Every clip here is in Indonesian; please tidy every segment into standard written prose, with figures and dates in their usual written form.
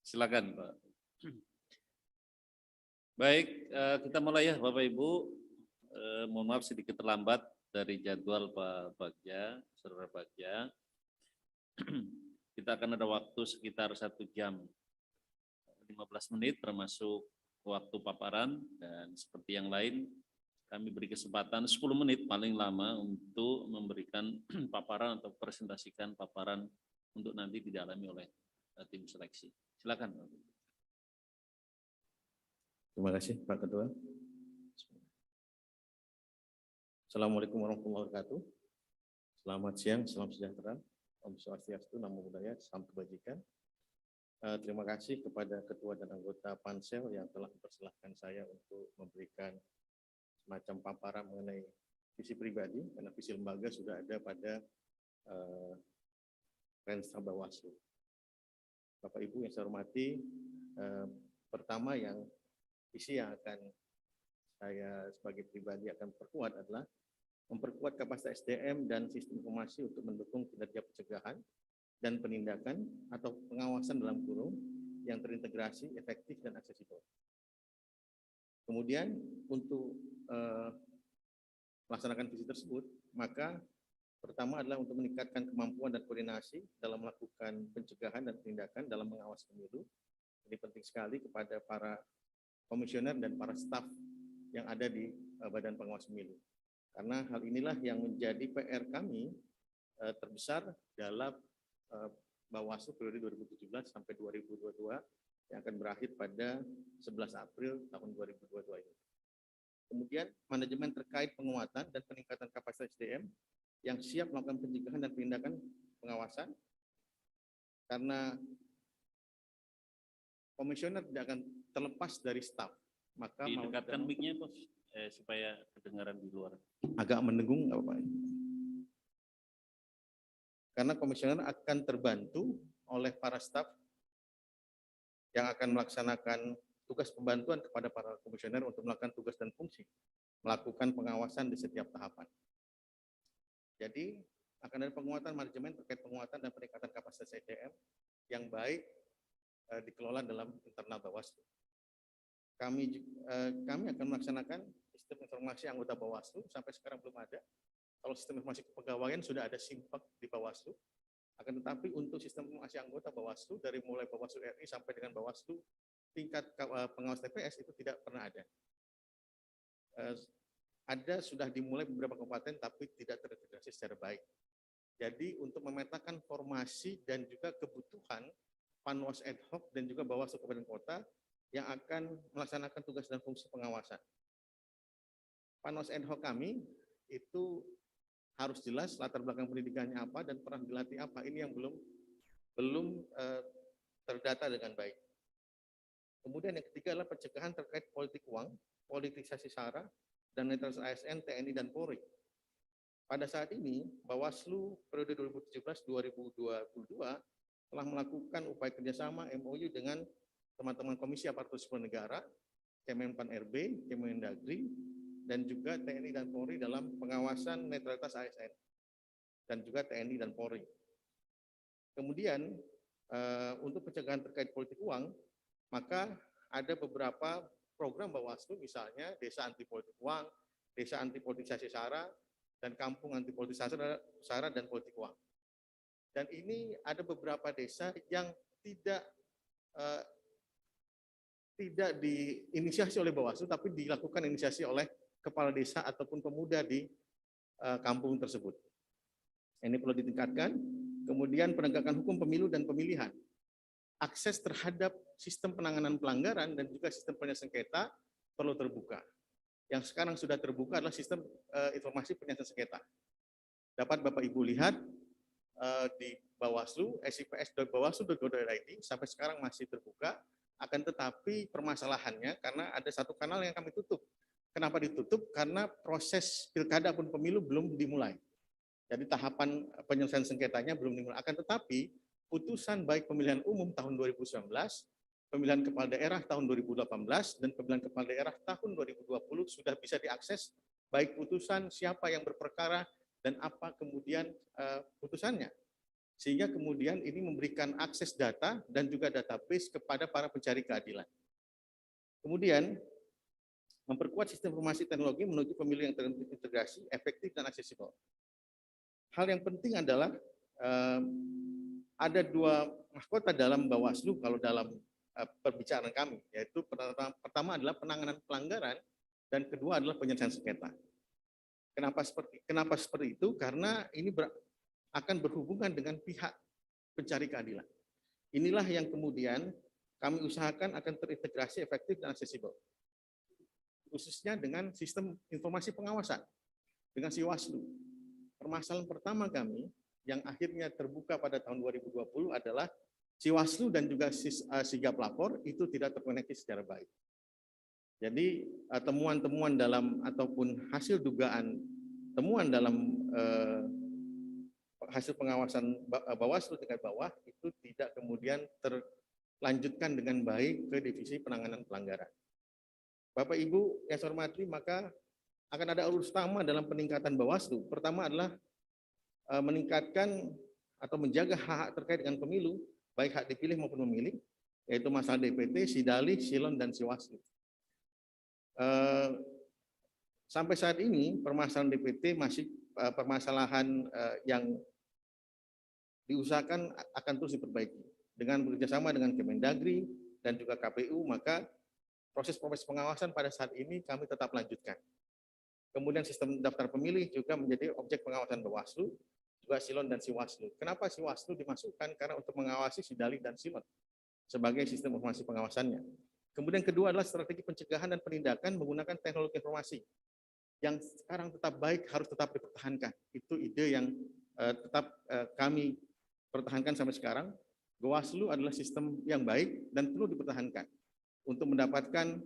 Silakan Pak. Baik, kita mulai ya Bapak Ibu. Mohon maaf sedikit terlambat dari jadwal Pak Bagja, Saudara Bagja. Kita akan ada waktu sekitar 1 jam 15 menit termasuk waktu paparan, dan seperti yang lain kami beri kesempatan 10 menit paling lama untuk memberikan paparan atau presentasikan paparan untuk nanti didalami oleh tim seleksi. Silakan Pak. Terima kasih Pak Ketua. Assalamualaikum warahmatullahi wabarakatuh. Selamat siang, salam sejahtera, Om Swastiastu, Namo Buddhaya, Salam Kebajikan. Terima kasih kepada Ketua dan anggota Pansel yang telah mempersilahkan saya untuk memberikan semacam paparan mengenai visi pribadi, karena visi lembaga sudah ada pada Renstra Bawaslu. Bapak Ibu yang saya hormati, pertama yang visi yang akan saya sebagai pribadi akan perkuat adalah memperkuat kapasitas SDM dan sistem informasi untuk mendukung kinerja pencegahan dan penindakan atau pengawasan dalam kurung yang terintegrasi, efektif, dan aksesibel. Kemudian untuk melaksanakan visi tersebut, maka pertama adalah untuk meningkatkan kemampuan dan koordinasi dalam melakukan pencegahan dan penindakan dalam mengawasi pemilu. Ini penting sekali kepada para komisioner dan para staf yang ada di Badan Pengawas Pemilu. Karena hal inilah yang menjadi PR kami terbesar dalam Bawaslu periode 2017 sampai 2022 yang akan berakhir pada 11 April tahun 2022 ini. Kemudian manajemen terkait penguatan dan peningkatan kapasitas SDM yang siap melakukan pencegahan dan penindakan pengawasan, karena komisioner tidak akan terlepas dari staf. Maka didekatkan mic-nya Bos, supaya kedengaran di luar. Agak mendengung nggak Pak? Karena komisioner akan terbantu oleh para staf yang akan melaksanakan tugas pembantuan kepada para komisioner untuk melakukan tugas dan fungsi, melakukan pengawasan di setiap tahapan. Jadi akan ada penguatan manajemen terkait penguatan dan peningkatan kapasitas SDM yang baik dikelola dalam internal Bawaslu. Kami akan melaksanakan sistem informasi anggota Bawaslu, sampai sekarang belum ada. Kalau sistem informasi kepegawaian sudah ada SIMPEK di Bawaslu, akan tetapi untuk sistem informasi anggota Bawaslu dari mulai Bawaslu RI sampai dengan Bawaslu tingkat pengawas TPS itu tidak pernah ada. Ada sudah dimulai beberapa kabupaten tapi tidak terintegrasi secara baik. Jadi untuk memetakan formasi dan juga kebutuhan Panwas ad hoc dan juga Bawaslu Kabupaten Kota yang akan melaksanakan tugas dan fungsi pengawasan. Panwas ad hoc kami itu harus jelas latar belakang pendidikannya apa dan pernah dilatih apa. Ini yang belum terdata dengan baik. Kemudian yang ketiga adalah pencegahan terkait politik uang, politisasi SARA, dan netralitas ASN, TNI, dan Polri. Pada saat ini, Bawaslu periode 2017-2022 telah melakukan upaya kerjasama MOU dengan teman-teman Komisi Aparatur Sipil Negara, Kemenpan RB, Kemendagri, dan juga TNI dan Polri dalam pengawasan netralitas ASN, dan juga TNI dan Polri. Kemudian, untuk pencegahan terkait politik uang, maka ada beberapa program Bawaslu, misalnya Desa Anti Politik Uang, Desa Anti Politisasi SARA, dan Kampung Anti Politisasi SARA dan Politik Uang. Dan ini ada beberapa desa yang tidak diinisiasi oleh Bawaslu, tapi dilakukan inisiasi oleh kepala desa ataupun pemuda di kampung tersebut. Ini perlu ditingkatkan. Kemudian penegakan hukum pemilu dan pemilihan. Akses terhadap sistem penanganan pelanggaran dan juga sistem penyelesaian sengketa perlu terbuka. Yang sekarang sudah terbuka adalah sistem informasi penyelesaian sengketa. Dapat Bapak Ibu lihat di Bawaslu, sips.bawaslu.go.id sampai sekarang masih terbuka, akan tetapi permasalahannya karena ada satu kanal yang kami tutup. Kenapa ditutup? Karena proses pilkada pun pemilu belum dimulai. Jadi tahapan penyelesaian sengketanya belum dimulai. Akan tetapi putusan baik pemilihan umum tahun 2019, pemilihan kepala daerah tahun 2018, dan pemilihan kepala daerah tahun 2020 sudah bisa diakses, baik putusan siapa yang berperkara dan apa kemudian putusannya. Sehingga kemudian ini memberikan akses data dan juga database kepada para pencari keadilan. Kemudian, memperkuat sistem informasi teknologi menuju pemilu yang terintegrasi, efektif, dan aksesibel. Hal yang penting adalah ada dua mahkota dalam Bawaslu kalau dalam perbicaraan kami, yaitu pertama adalah penanganan pelanggaran dan kedua adalah penyelesaian sengketa. Kenapa seperti itu? Karena ini akan berhubungan dengan pihak pencari keadilan. Inilah yang kemudian kami usahakan akan terintegrasi, efektif, dan aksesibel. Khususnya dengan sistem informasi pengawasan, dengan Siwaslu. Permasalahan pertama kami yang akhirnya terbuka pada tahun 2020 adalah Siwaslu dan juga Sigap Lapor itu tidak terkoneksi secara baik. Jadi temuan-temuan dalam ataupun hasil dugaan temuan dalam hasil pengawasan Bawaslu tingkat bawah itu tidak kemudian terlanjutkan dengan baik ke divisi penanganan pelanggaran. Bapak Ibu yang saya hormati, maka akan ada urus utama dalam peningkatan Bawaslu. Pertama adalah meningkatkan atau menjaga hak terkait dengan pemilu, baik hak dipilih maupun memilih, yaitu masalah DPT, Sidali, Silon, dan Siwaslu. Sampai saat ini permasalahan DPT masih permasalahan yang diusahakan akan terus diperbaiki. Dengan bekerjasama dengan Kemendagri dan juga KPU, maka proses pengawasan pada saat ini kami tetap lanjutkan. Kemudian sistem daftar pemilih juga menjadi objek pengawasan Bawaslu, juga Silon dan Siwaslu. Kenapa Siwaslu dimasukkan? Karena untuk mengawasi Sidali dan Silon sebagai sistem informasi pengawasannya. Kemudian kedua adalah strategi pencegahan dan penindakan menggunakan teknologi informasi. Yang sekarang tetap baik harus tetap dipertahankan. Itu ide yang tetap kami pertahankan sampai sekarang. Bawaslu adalah sistem yang baik dan perlu dipertahankan untuk mendapatkan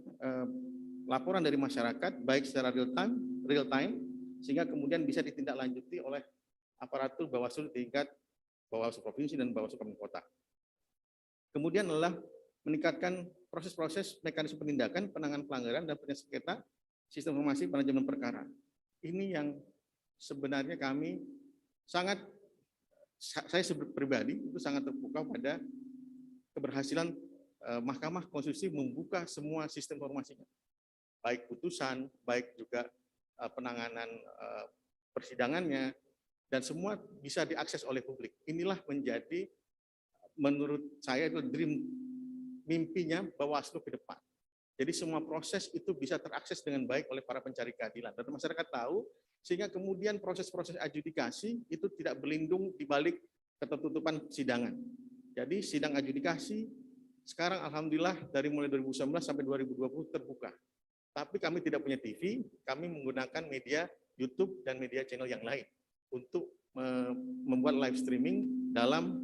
laporan dari masyarakat baik secara real time sehingga kemudian bisa ditindaklanjuti oleh aparatur Bawaslu tingkat Bawaslu provinsi dan Bawaslu kabupaten kota. Kemudian adalah meningkatkan proses-proses mekanisme penindakan, penanganan pelanggaran dan penyelesaian sengketa, sistem informasi manajemen perkara. Ini yang sebenarnya kami sangat, saya pribadi itu sangat terbuka pada keberhasilan Mahkamah Konstitusi membuka semua sistem informasinya, baik putusan, baik juga penanganan persidangannya, dan semua bisa diakses oleh publik. Inilah menjadi, menurut saya itu mimpinya Bawaslu ke depan. Jadi semua proses itu bisa terakses dengan baik oleh para pencari keadilan. Dan masyarakat tahu, sehingga kemudian proses-proses adjudikasi itu tidak berlindung di balik ketertutupan sidangan. Jadi sidang adjudikasi sekarang alhamdulillah dari mulai 2019 sampai 2020 terbuka. Tapi kami tidak punya TV, kami menggunakan media YouTube dan media channel yang lain untuk membuat live streaming dalam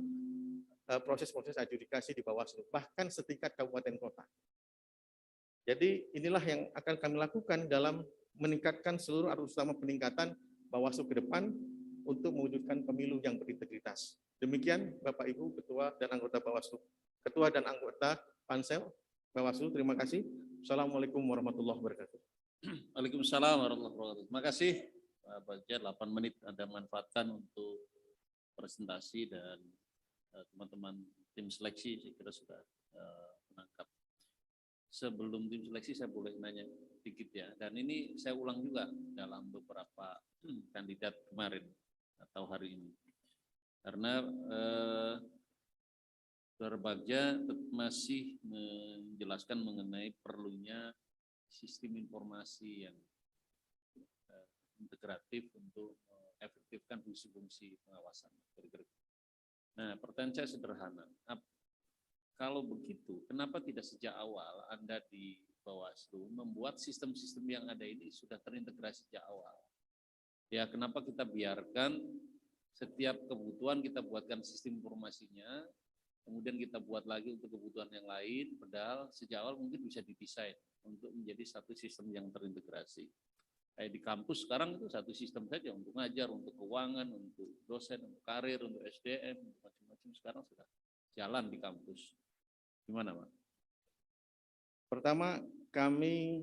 proses-proses adjudikasi di Bawaslu, bahkan setingkat kabupaten kota. Jadi inilah yang akan kami lakukan dalam meningkatkan seluruh arus utama peningkatan Bawaslu ke depan untuk mewujudkan pemilu yang berintegritas. Demikian Bapak Ibu Ketua dan anggota Bawaslu. Ketua dan anggota Pansel Bawaslu, terima kasih. Assalamualaikum warahmatullahi wabarakatuh. Waalaikumsalam warahmatullahi wabarakatuh. Terima kasih Pak Bagja, 8 menit Anda manfaatkan untuk presentasi dan teman-teman tim seleksi saya kira sudah menangkap. Sebelum tim seleksi saya boleh nanya sedikit ya, dan ini saya ulang juga dalam beberapa kandidat kemarin atau hari ini. Karena Saudara Bagja masih menjelaskan mengenai perlunya sistem informasi yang integratif untuk mengefektifkan fungsi-fungsi pengawasan. Nah, pertanyaan saya sederhana. Kalau begitu, kenapa tidak sejak awal Anda di Bawaslu membuat sistem-sistem yang ada ini sudah terintegrasi sejak awal? Ya, kenapa kita biarkan setiap kebutuhan kita buatkan sistem informasinya, kemudian kita buat lagi untuk kebutuhan yang lain, padahal sejak awal mungkin bisa didesain untuk menjadi satu sistem yang terintegrasi. Kayak di kampus sekarang itu satu sistem saja untuk ngajar, untuk keuangan, untuk dosen, untuk karir, untuk SDM, macam-macam sekarang sudah jalan di kampus. Gimana, Pak? Pertama, kami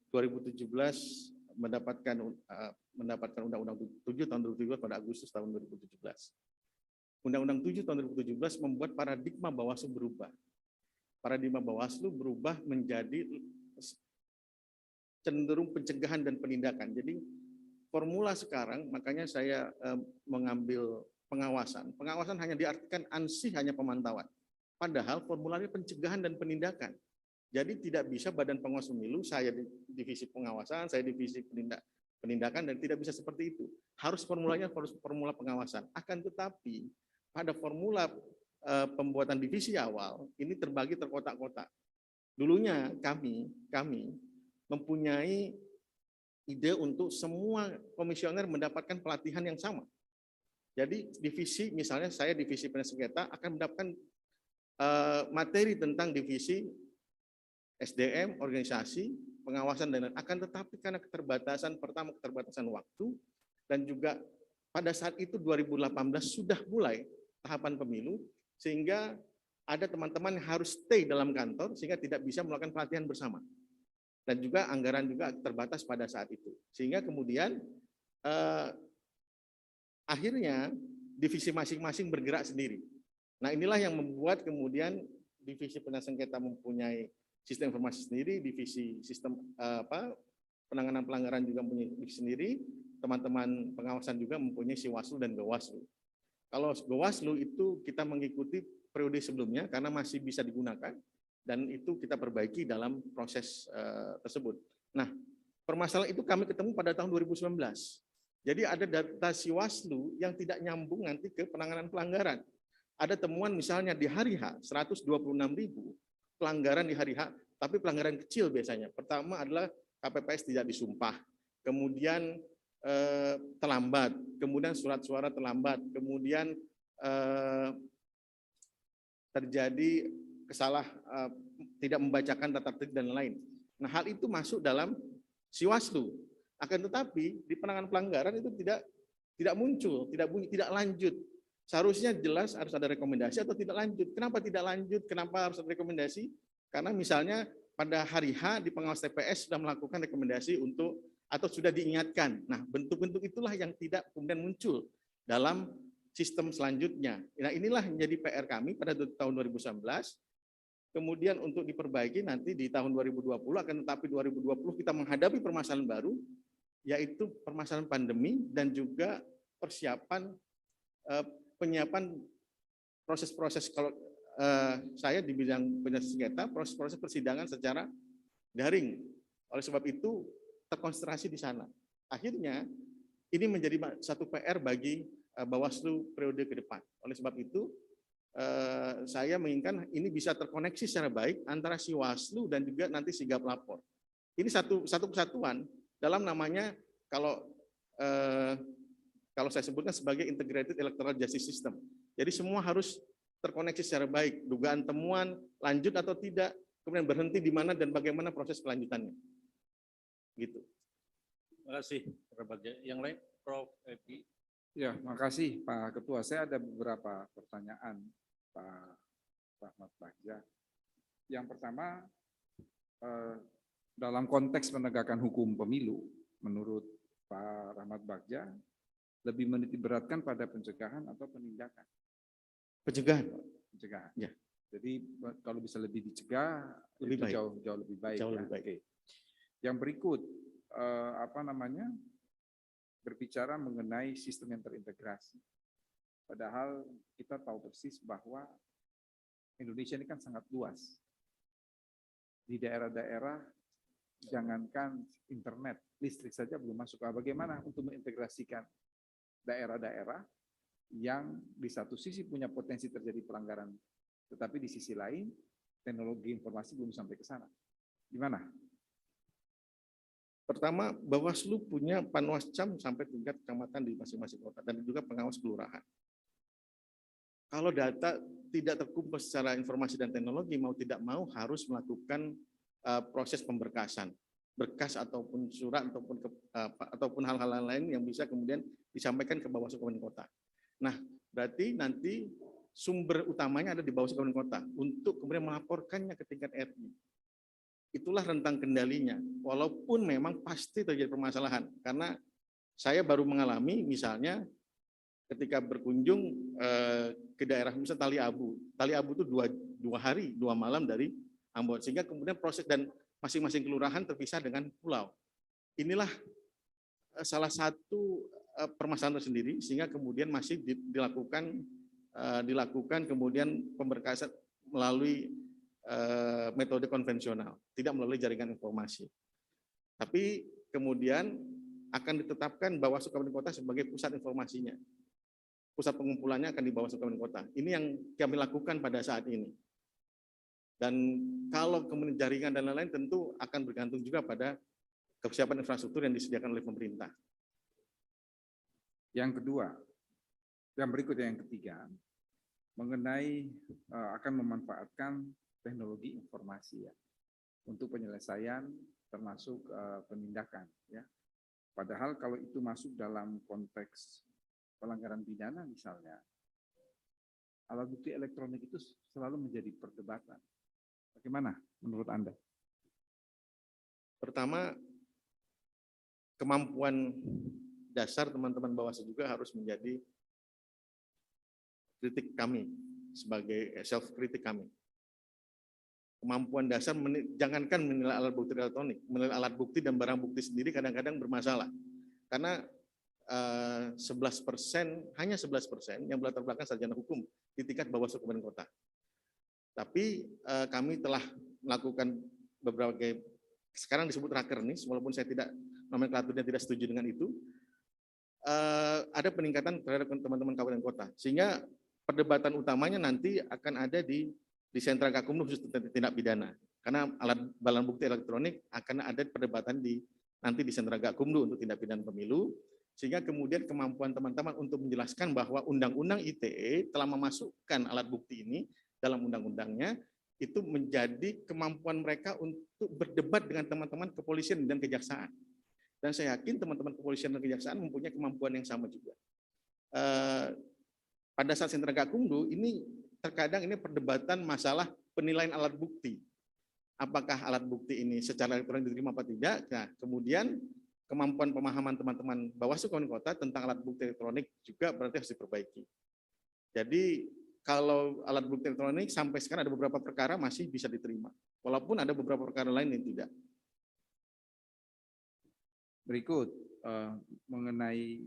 2017 mendapatkan Undang-Undang 7 tahun 2017 pada Agustus tahun 2017. Undang-Undang 7 tahun 2017 membuat paradigma Bawaslu berubah. Paradigma Bawaslu berubah menjadi cenderung pencegahan dan penindakan. Jadi formula sekarang, makanya saya mengambil pengawasan. Pengawasan hanya diartikan ansih hanya pemantauan. Padahal formulanya pencegahan dan penindakan. Jadi tidak bisa Badan Pengawas Pemilu, saya di divisi pengawasan, saya divisi penindakan, dan tidak bisa seperti itu. Harus formulanya harus formula pengawasan. Akan tetapi pada formula pembuatan divisi awal ini terbagi terkotak-kotak. Dulunya kami mempunyai ide untuk semua komisioner mendapatkan pelatihan yang sama. Jadi divisi, misalnya saya divisi penyelesaian sengketa akan mendapatkan materi tentang divisi SDM, organisasi, pengawasan, dan lain-lain. Akan tetapi karena keterbatasan, pertama keterbatasan waktu, dan juga pada saat itu 2018 sudah mulai tahapan pemilu, sehingga ada teman-teman yang harus stay dalam kantor, sehingga tidak bisa melakukan pelatihan bersama. Dan juga anggaran juga terbatas pada saat itu. Sehingga kemudian akhirnya divisi masing-masing bergerak sendiri. Nah inilah yang membuat kemudian divisi penyelesaian sengketa mempunyai sistem informasi sendiri, divisi sistem penanganan pelanggaran juga mempunyai divisi sendiri, teman-teman pengawasan juga mempunyai Siwaslu dan Gawaslu. Kalau Gawaslu itu kita mengikuti periode sebelumnya karena masih bisa digunakan, dan itu kita perbaiki dalam proses tersebut. Nah, permasalahan itu kami ketemu pada tahun 2019. Jadi ada data Siwaslu yang tidak nyambung nanti ke penanganan pelanggaran. Ada temuan misalnya di hari H, 126.000 pelanggaran di hari H, tapi pelanggaran kecil biasanya. Pertama adalah KPPS tidak disumpah, kemudian terlambat, kemudian surat suara terlambat, kemudian terjadi tidak membacakan tata tertib dan lain. Nah, hal itu masuk dalam Siwaslu. Akan tetapi di penanganan pelanggaran itu tidak muncul, tidak lanjut. Seharusnya jelas harus ada rekomendasi atau tidak lanjut. Kenapa tidak lanjut? Kenapa harus ada rekomendasi? Karena misalnya pada hari H di pengawas TPS sudah melakukan rekomendasi untuk atau sudah diingatkan. Nah, bentuk-bentuk itulah yang tidak kemudian muncul dalam sistem selanjutnya. Nah, inilah menjadi PR kami pada tahun 2019. Kemudian untuk diperbaiki nanti di tahun 2020, akan tetapi 2020 kita menghadapi permasalahan baru, yaitu permasalahan pandemi dan juga persiapan penyiapan proses-proses. Kalau saya di bidang penyelesaian sengketa, proses-proses persidangan secara daring. Oleh sebab itu terkonsentrasi di sana. Akhirnya ini menjadi satu PR bagi Bawaslu periode ke depan. Oleh sebab itu saya menginginkan ini bisa terkoneksi secara baik antara Siwaslu dan juga nanti sigap lapor. Ini satu kesatuan dalam namanya kalau saya sebutkan sebagai integrated electoral justice system. Jadi semua harus terkoneksi secara baik, dugaan temuan lanjut atau tidak, kemudian berhenti di mana dan bagaimana proses kelanjutannya. Gitu. Terima kasih, Prof. Bagja. Yang lain, Prof. Edi. Ya, makasih Pak Ketua. Saya ada beberapa pertanyaan Pak Rahmat Bagja. Yang pertama, dalam konteks penegakan hukum pemilu, menurut Pak Rahmat Bagja, lebih menitikberatkan pada pencegahan atau penindakan? Pencegahan. Pencegahan. Ya. Jadi kalau bisa lebih dicegah, lebih itu baik. jauh lebih baik. Jauh ya. lebih baik. Oke. Yang berikut, berbicara mengenai sistem yang terintegrasi. Padahal kita tahu persis bahwa Indonesia ini kan sangat luas. Di daerah-daerah, jangankan internet, listrik saja belum masuk. Bagaimana untuk mengintegrasikan daerah-daerah yang di satu sisi punya potensi terjadi pelanggaran, tetapi di sisi lain teknologi informasi belum sampai ke sana. Gimana? Pertama, Bawaslu punya panwascam sampai tingkat kecamatan di masing-masing kota dan juga pengawas kelurahan. Kalau data tidak terkumpul secara informasi dan teknologi, mau tidak mau harus melakukan proses pemberkasan, berkas ataupun surat ataupun hal-hal lain yang bisa kemudian disampaikan ke Bawaslu Kabupaten Kota. Nah, berarti nanti sumber utamanya ada di Bawaslu Kabupaten Kota untuk kemudian melaporkannya ke tingkat RI. itulah rentang kendalinya. Walaupun memang pasti terjadi permasalahan, karena saya baru mengalami misalnya ketika berkunjung ke daerah misalnya Tali Abu itu dua hari 2 malam dari Ambon, sehingga kemudian proses dan masing-masing kelurahan terpisah dengan pulau. Inilah salah satu permasalahan tersendiri, sehingga kemudian masih dilakukan kemudian pemberkasan melalui metode konvensional, tidak melalui jaringan informasi. Tapi kemudian akan ditetapkan Bawaslu Kabupaten Kota sebagai pusat informasinya. Pusat pengumpulannya akan di Bawaslu Kabupaten Kota. Ini yang kami lakukan pada saat ini. Dan kalau kemudian jaringan dan lain-lain tentu akan bergantung juga pada kesiapan infrastruktur yang disediakan oleh pemerintah. Yang kedua, yang berikutnya yang ketiga, mengenai akan memanfaatkan teknologi informasi ya untuk penyelesaian termasuk penindakan ya. Padahal kalau itu masuk dalam konteks pelanggaran pidana misalnya, alat bukti elektronik itu selalu menjadi perdebatan. Bagaimana menurut Anda? Pertama, kemampuan dasar teman-teman Bawaslu juga harus menjadi kritik kami, sebagai self-kritik kami. Kemampuan dasar, jangankan menilai alat bukti elektronik, menilai alat bukti dan barang bukti sendiri kadang-kadang bermasalah. Karena 11%, hanya 11% yang berlatar belakang sarjana hukum di tingkat Bawaslu Kabupaten Kota. Tapi kami telah melakukan beberapa, sekarang disebut rakernis, walaupun saya tidak, nomenklaturnya tidak setuju dengan itu, ada peningkatan terhadap teman-teman kabupaten kota. Sehingga perdebatan utamanya nanti akan ada di sentra Gakumdu khusus tindak pidana. Karena alat barang bukti elektronik akan ada perdebatan nanti di sentra Gakumdu untuk tindak pidana pemilu. Sehingga kemudian kemampuan teman-teman untuk menjelaskan bahwa Undang-Undang ITE telah memasukkan alat bukti ini dalam undang-undangnya, itu menjadi kemampuan mereka untuk berdebat dengan teman-teman kepolisian dan kejaksaan. Dan saya yakin teman-teman kepolisian dan kejaksaan mempunyai kemampuan yang sama juga. Pada saat sentra Gakumdu ini terkadang ini perdebatan masalah penilaian alat bukti. Apakah alat bukti ini secara elektronik diterima atau tidak? Nah, kemudian kemampuan pemahaman teman-teman Bawaslu Kabupaten Kota tentang alat bukti elektronik juga berarti harus diperbaiki. Jadi kalau alat bukti elektronik sampai sekarang ada beberapa perkara masih bisa diterima, walaupun ada beberapa perkara lain yang tidak. Berikut mengenai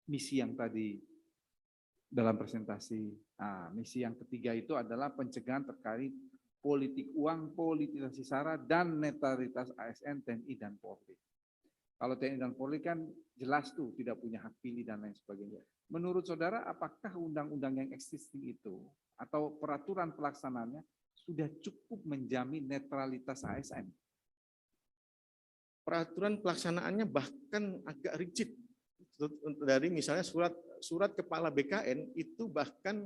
misi yang tadi dalam presentasi. Misi yang ketiga itu adalah pencegahan terkait politik uang, politisasi sara, dan netralitas ASN, TNI, dan Polri. Kalau TNI dan Polri kan jelas tuh tidak punya hak pilih dan lain sebagainya. Menurut saudara, apakah undang-undang yang existing itu atau peraturan pelaksanaannya sudah cukup menjamin netralitas ASN? Peraturan pelaksanaannya bahkan agak rigid. Dari misalnya surat kepala BKN itu bahkan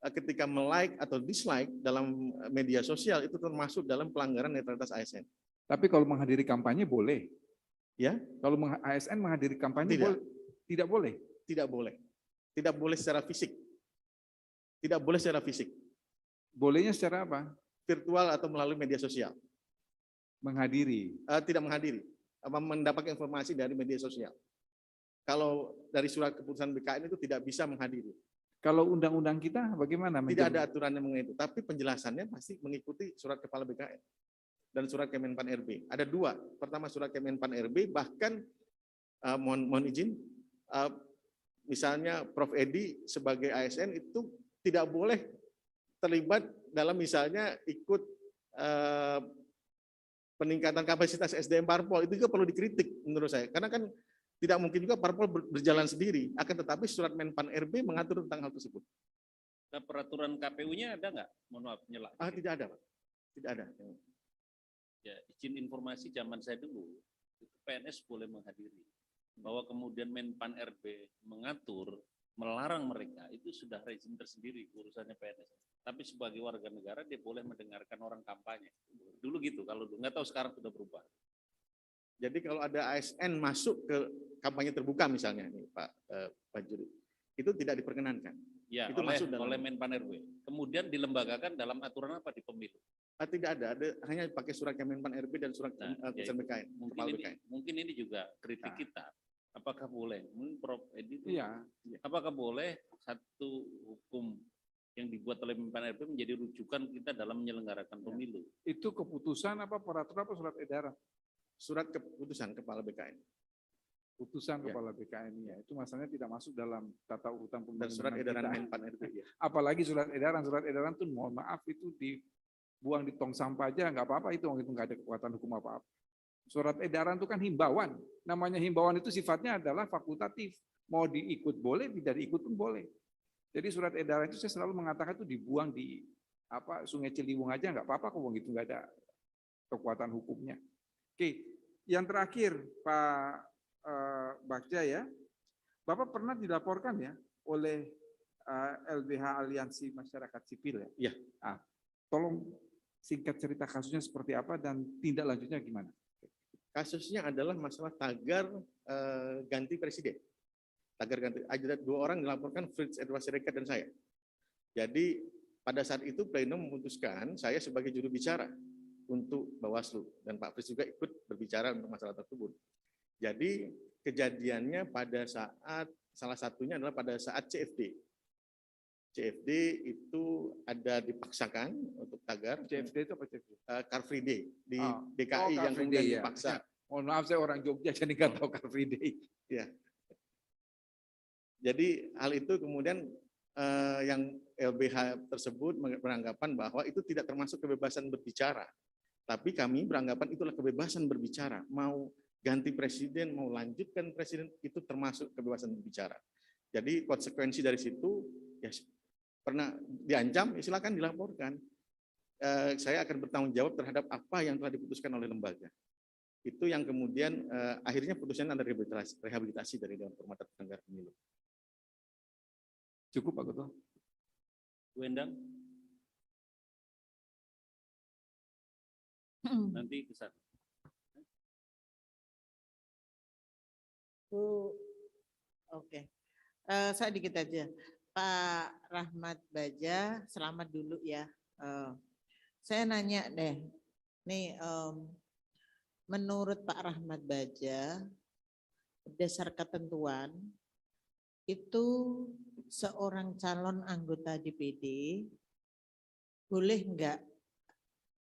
ketika like atau dislike dalam media sosial itu termasuk dalam pelanggaran netralitas ASN. Tapi kalau menghadiri kampanye boleh. Ya, kalau ASN menghadiri kampanye tidak boleh. Tidak boleh. Tidak boleh secara fisik. Tidak boleh secara fisik. Bolehnya secara apa? Virtual atau melalui media sosial. Menghadiri. Tidak menghadiri. Mendapat informasi dari media sosial. Kalau dari surat keputusan BKN itu tidak bisa menghadiri. Kalau undang-undang kita bagaimana? Tidak ada aturan yang mengenai itu, tapi penjelasannya pasti mengikuti surat kepala BKN dan surat Kemenpan RB. Ada dua. Pertama surat Kemenpan RB, bahkan mohon izin, misalnya Prof. Edi sebagai ASN itu tidak boleh terlibat dalam misalnya ikut peningkatan kapasitas SDM Parpol. Itu juga perlu dikritik menurut saya, karena kan tidak mungkin juga Parpol berjalan sendiri, akan tetapi surat Menpan RB mengatur tentang hal tersebut. Nah, peraturan KPU-nya ada nggak? Mohon maaf, nyela. Tidak ada, Pak. Tidak ada. Ya, izin informasi zaman saya dulu, itu PNS boleh menghadiri. Bahwa kemudian Menpan RB mengatur, melarang mereka, itu sudah rezim tersendiri urusannya PNS. Tapi sebagai warga negara dia boleh mendengarkan orang kampanye. Dulu gitu, kalau nggak tahu sekarang sudah berubah. Jadi kalau ada ASN masuk ke kampanye terbuka misalnya, nih Pak Juri, itu tidak diperkenankan. Ya, itu masuk oleh Menpan RB. Kemudian dilembagakan dalam aturan apa di pemilu? Tidak ada hanya pakai surat Kemenpan RB dan surat Nah, keputusan BKN, kepala BKN. Mungkin ini juga kritik Nah. kita. Apakah boleh? Mungkin Prof. Edi itu, Iya. apakah boleh satu hukum yang dibuat oleh Menpan RB menjadi rujukan kita dalam menyelenggarakan pemilu? Itu keputusan apa peraturan apa surat edaran? Surat keputusan kepala BKN Putusan Ya. kepala BKN ya. Itu masalahnya tidak masuk dalam tata urutan dan pembangunan surat edaran kita. Menpan RB. Ya. Apalagi surat edaran tuh mohon maaf itu dibuang di tong sampah aja nggak apa-apa itu nggak ada kekuatan hukum apa-apa. Surat edaran itu kan himbauan. Namanya himbauan itu sifatnya adalah fakultatif. Mau diikut boleh, tidak diikut pun boleh. Jadi surat edaran itu saya selalu mengatakan itu dibuang di Sungai Ciliwung aja nggak apa-apa kok gitu nggak ada kekuatan hukumnya. Oke, yang terakhir Pak Bagja ya, Bapak pernah dilaporkan ya oleh LBH Aliansi Masyarakat Sipil ya? Iya. Tolong singkat cerita kasusnya seperti apa dan tindak lanjutnya gimana? Kasusnya adalah masalah tagar ganti presiden. Tagar ganti, ada 2 orang dilaporkan, Fritz Edward Siregar dan saya. Jadi pada saat itu pleno memutuskan saya sebagai juru bicara untuk Bawaslu dan Pak Fritz juga ikut berbicara untuk masalah tersebut. Jadi kejadiannya pada saat salah satunya adalah pada saat CFD. CFD itu ada dipaksakan untuk tagar. CFD itu apa CFD? Car Free Day di Oh. DKI Car yang Free kemudian Day, ya. dipaksa. Mohon maaf saya orang Jogja jadi nggak tahu Car Free Day. Jadi hal itu kemudian yang LBH tersebut beranggapan bahwa itu tidak termasuk kebebasan berbicara. Tapi kami beranggapan itulah kebebasan berbicara. Mau ganti presiden, mau lanjutkan presiden, itu termasuk kebebasan berbicara. Jadi konsekuensi dari situ, ya pernah diancam, ya silakan dilaporkan. Saya akan bertanggung jawab terhadap apa yang telah diputuskan oleh lembaga. Itu yang kemudian akhirnya putusannya ada rehabilitasi dari Dewan Kehormatan Penyelenggara Pemilu. Cukup Pak Ketua. Bu Endang, nanti ke sana. Bu, oke. Saya dikit aja. Pak Rahmat Baja, selamat dulu ya. Saya nanya deh, nih menurut Pak Rahmat Baja, berdasar ketentuan, itu seorang calon anggota DPD boleh enggak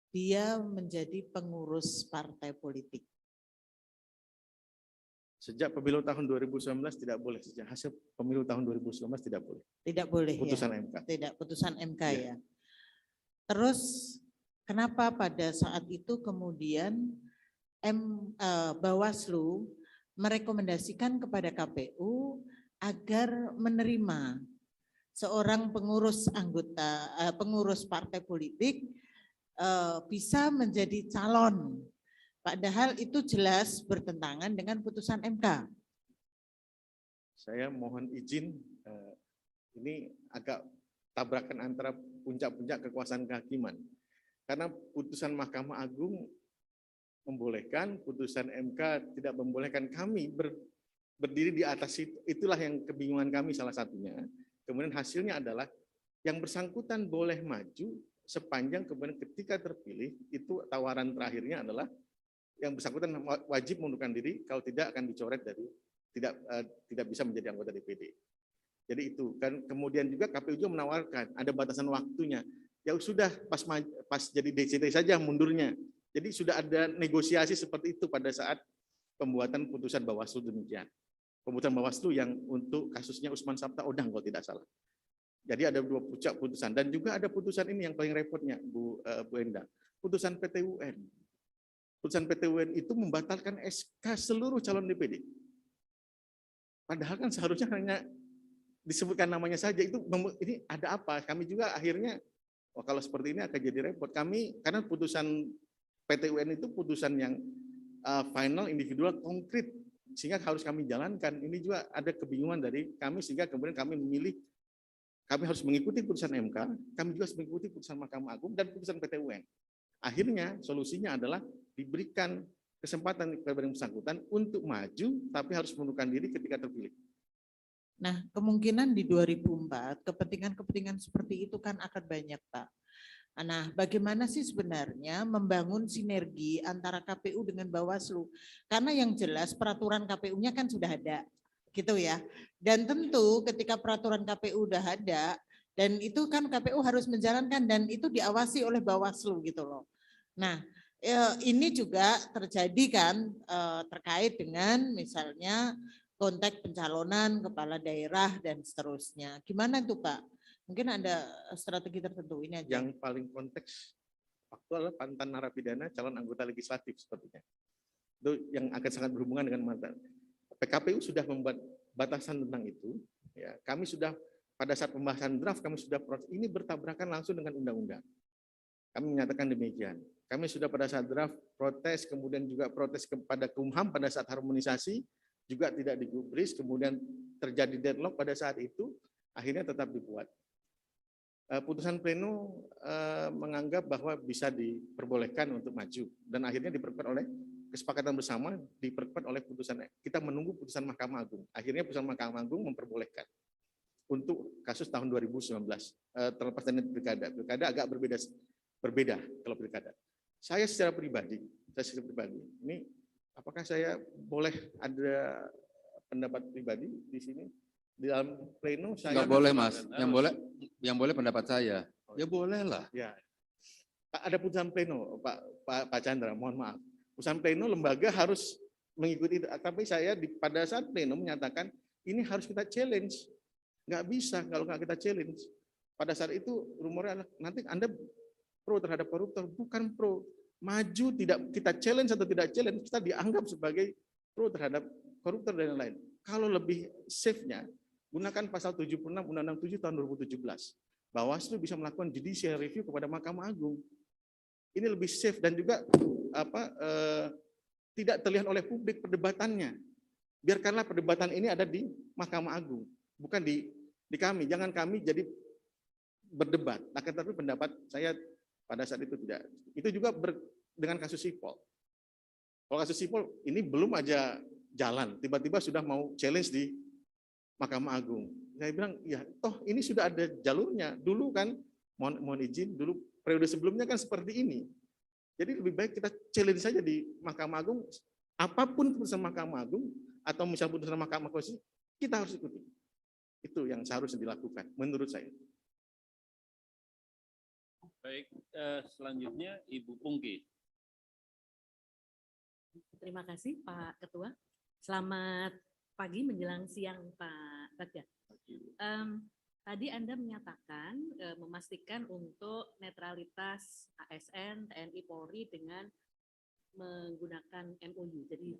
dia menjadi pengurus partai politik? Sejak pemilu tahun 2019 tidak boleh, sejak hasil pemilu tahun 2019 tidak boleh. Tidak boleh Putusan ya? MK. Tidak, putusan MK Ya. ya. Terus kenapa pada saat itu kemudian Bawaslu merekomendasikan kepada KPU agar menerima seorang pengurus pengurus partai politik bisa menjadi calon, padahal itu jelas bertentangan dengan putusan MK. Saya mohon izin, ini agak tabrakan antara puncak-puncak kekuasaan kehakiman. Karena putusan Mahkamah Agung membolehkan, putusan MK tidak membolehkan. Kami berdiri di atas itu, itulah yang kebingungan kami salah satunya. Kemudian hasilnya adalah yang bersangkutan boleh maju sepanjang kemudian ketika terpilih, itu tawaran terakhirnya adalah yang bersangkutan wajib mengundurkan diri, kalau tidak akan dicoret dari tidak bisa menjadi anggota DPD. Jadi itu kan, kemudian juga KPU juga menawarkan ada batasan waktunya. Ya sudah pas jadi DCT saja mundurnya. Jadi sudah ada negosiasi seperti itu pada saat pembuatan putusan Bawaslu demikian. Pembuatan Bawaslu yang untuk kasusnya Usman Sabta Odang kalau tidak salah. Jadi ada 2 puncak putusan dan juga ada putusan ini yang paling repotnya Bu Endang. Putusan PT UN. Putusan PT UN itu membatalkan SK seluruh calon DPD. Padahal kan seharusnya hanya disebutkan namanya saja. Itu ini ada apa? Kami juga akhirnya kalau seperti ini akan jadi repot. Kami karena putusan PT UN itu putusan yang final, individual, konkret, sehingga harus kami jalankan. Ini juga ada kebingungan dari kami sehingga kemudian kami memilih kami harus mengikuti putusan MK, kami juga harus mengikuti putusan Mahkamah Agung dan putusan PT UN. Akhirnya solusinya adalah diberikan kesempatan kepada yang bersangkutan untuk maju tapi harus mengundurkan diri ketika terpilih. Nah, kemungkinan di 2004 kepentingan-kepentingan seperti itu kan akan banyak, Pak. Nah, bagaimana sih sebenarnya membangun sinergi antara KPU dengan Bawaslu? Karena yang jelas peraturan KPU-nya kan sudah ada, gitu ya. Dan tentu ketika peraturan KPU udah ada, dan itu kan KPU harus menjalankan dan itu diawasi oleh Bawaslu gitu loh. Nah, ini juga terjadi kan terkait dengan misalnya konteks pencalonan kepala daerah dan seterusnya. Gimana tuh Pak? Mungkin ada strategi tertentu ini aja. Yang paling konteks faktual adalah mantan narapidana calon anggota legislatif sepertinya. Itu yang akan sangat berhubungan dengan mantan. PKPU sudah membuat batasan tentang itu. Ya, kami sudah pada saat pembahasan draft kami sudah proses ini bertabrakan langsung dengan undang-undang. Kami menyatakan demikian. Kami sudah pada saat draft protes, kemudian juga protes kepada Kumham pada saat harmonisasi juga tidak digubris, kemudian terjadi deadlock pada saat itu, akhirnya tetap dibuat. Putusan pleno menganggap bahwa bisa diperbolehkan untuk maju dan akhirnya diperkuat oleh kesepakatan bersama, diperkuat oleh putusan. Kita menunggu putusan Mahkamah Agung. Akhirnya putusan Mahkamah Agung memperbolehkan untuk kasus tahun 2019 terlepas dari pilkada. Pilkada agak berbeda kalau pilkada. Saya secara pribadi, ini apakah saya boleh ada pendapat pribadi di sini? Di dalam pleno saya Nggak boleh Mas, yang boleh pendapat saya. Ya boleh lah. ya ada putusan pleno Pak Chandra, mohon maaf. Putusan pleno lembaga harus mengikuti, tapi saya pada saat pleno menyatakan ini harus kita challenge. Nggak bisa kalau nggak kita challenge. Pada saat itu rumornya nanti Anda pro terhadap koruptor, bukan pro. Maju tidak kita challenge atau tidak challenge, kita dianggap sebagai pro terhadap koruptor dan lain-lain. Kalau lebih safe-nya, gunakan pasal 76 Undang-Undang 7 tahun 2017. Bawaslu bisa melakukan judicial review kepada Mahkamah Agung. Ini lebih safe dan juga tidak terlihat oleh publik perdebatannya. Biarkanlah perdebatan ini ada di Mahkamah Agung, bukan di kami. Jangan kami jadi berdebat. Akan tetapi pendapat saya pada saat itu tidak. Itu juga dengan kasus Sipol. Kalau kasus Sipol ini belum aja jalan, tiba-tiba sudah mau challenge di Mahkamah Agung. Saya bilang, ya toh ini sudah ada jalurnya. Dulu kan, mohon izin, dulu periode sebelumnya kan seperti ini. Jadi lebih baik kita challenge saja di Mahkamah Agung, apapun putusan Mahkamah Agung, atau misalnya putusan Mahkamah Konstitusi, kita harus ikuti. Itu yang seharusnya dilakukan, menurut saya. Baik, selanjutnya Ibu Pungki. Terima kasih Pak Ketua. Selamat pagi menjelang siang Pak Bagja. Tadi Anda menyatakan memastikan untuk netralitas ASN, TNI, Polri dengan menggunakan MOU. Jadi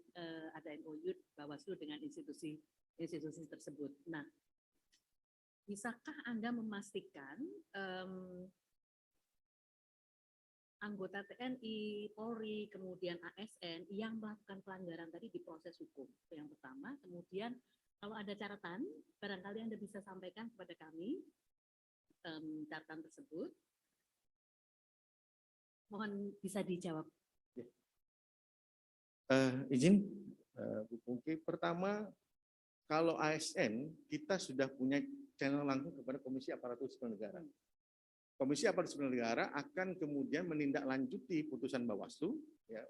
ada MOU Bawaslu dengan institusi tersebut. Nah, bisakah Anda memastikan anggota TNI, Polri, kemudian ASN yang melakukan pelanggaran tadi diproses hukum? Yang pertama, kemudian kalau ada catatan, barangkali Anda bisa sampaikan kepada kami catatan tersebut. Mohon bisa dijawab. Izin, Bu Pungki, pertama, kalau ASN, kita sudah punya channel langsung kepada Komisi Aparatur Sipil Negara. Komisi Aparatur Sipil Negara akan kemudian menindaklanjuti putusan Bawaslu, ya,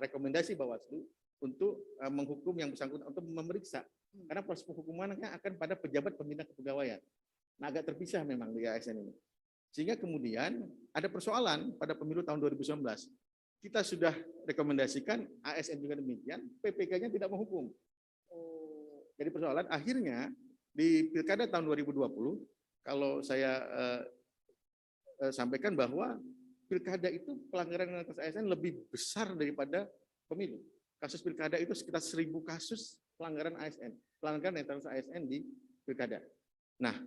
rekomendasi Bawaslu untuk menghukum yang bersangkutan, untuk memeriksa. Karena proses penghukumannya akan pada pejabat pembina kepegawaian. Nah, agak terpisah memang di ASN ini. Sehingga kemudian ada persoalan pada pemilu tahun 2019. Kita sudah rekomendasikan, ASN juga demikian, PPK-nya tidak menghukum. Jadi persoalan akhirnya di Pilkada tahun 2020, kalau saya sampaikan bahwa Pilkada itu pelanggaran atas ASN lebih besar daripada pemilu. Kasus Pilkada itu sekitar 1.000 kasus pelanggaran ASN, pelanggaran netralitas ASN di Pilkada. Nah,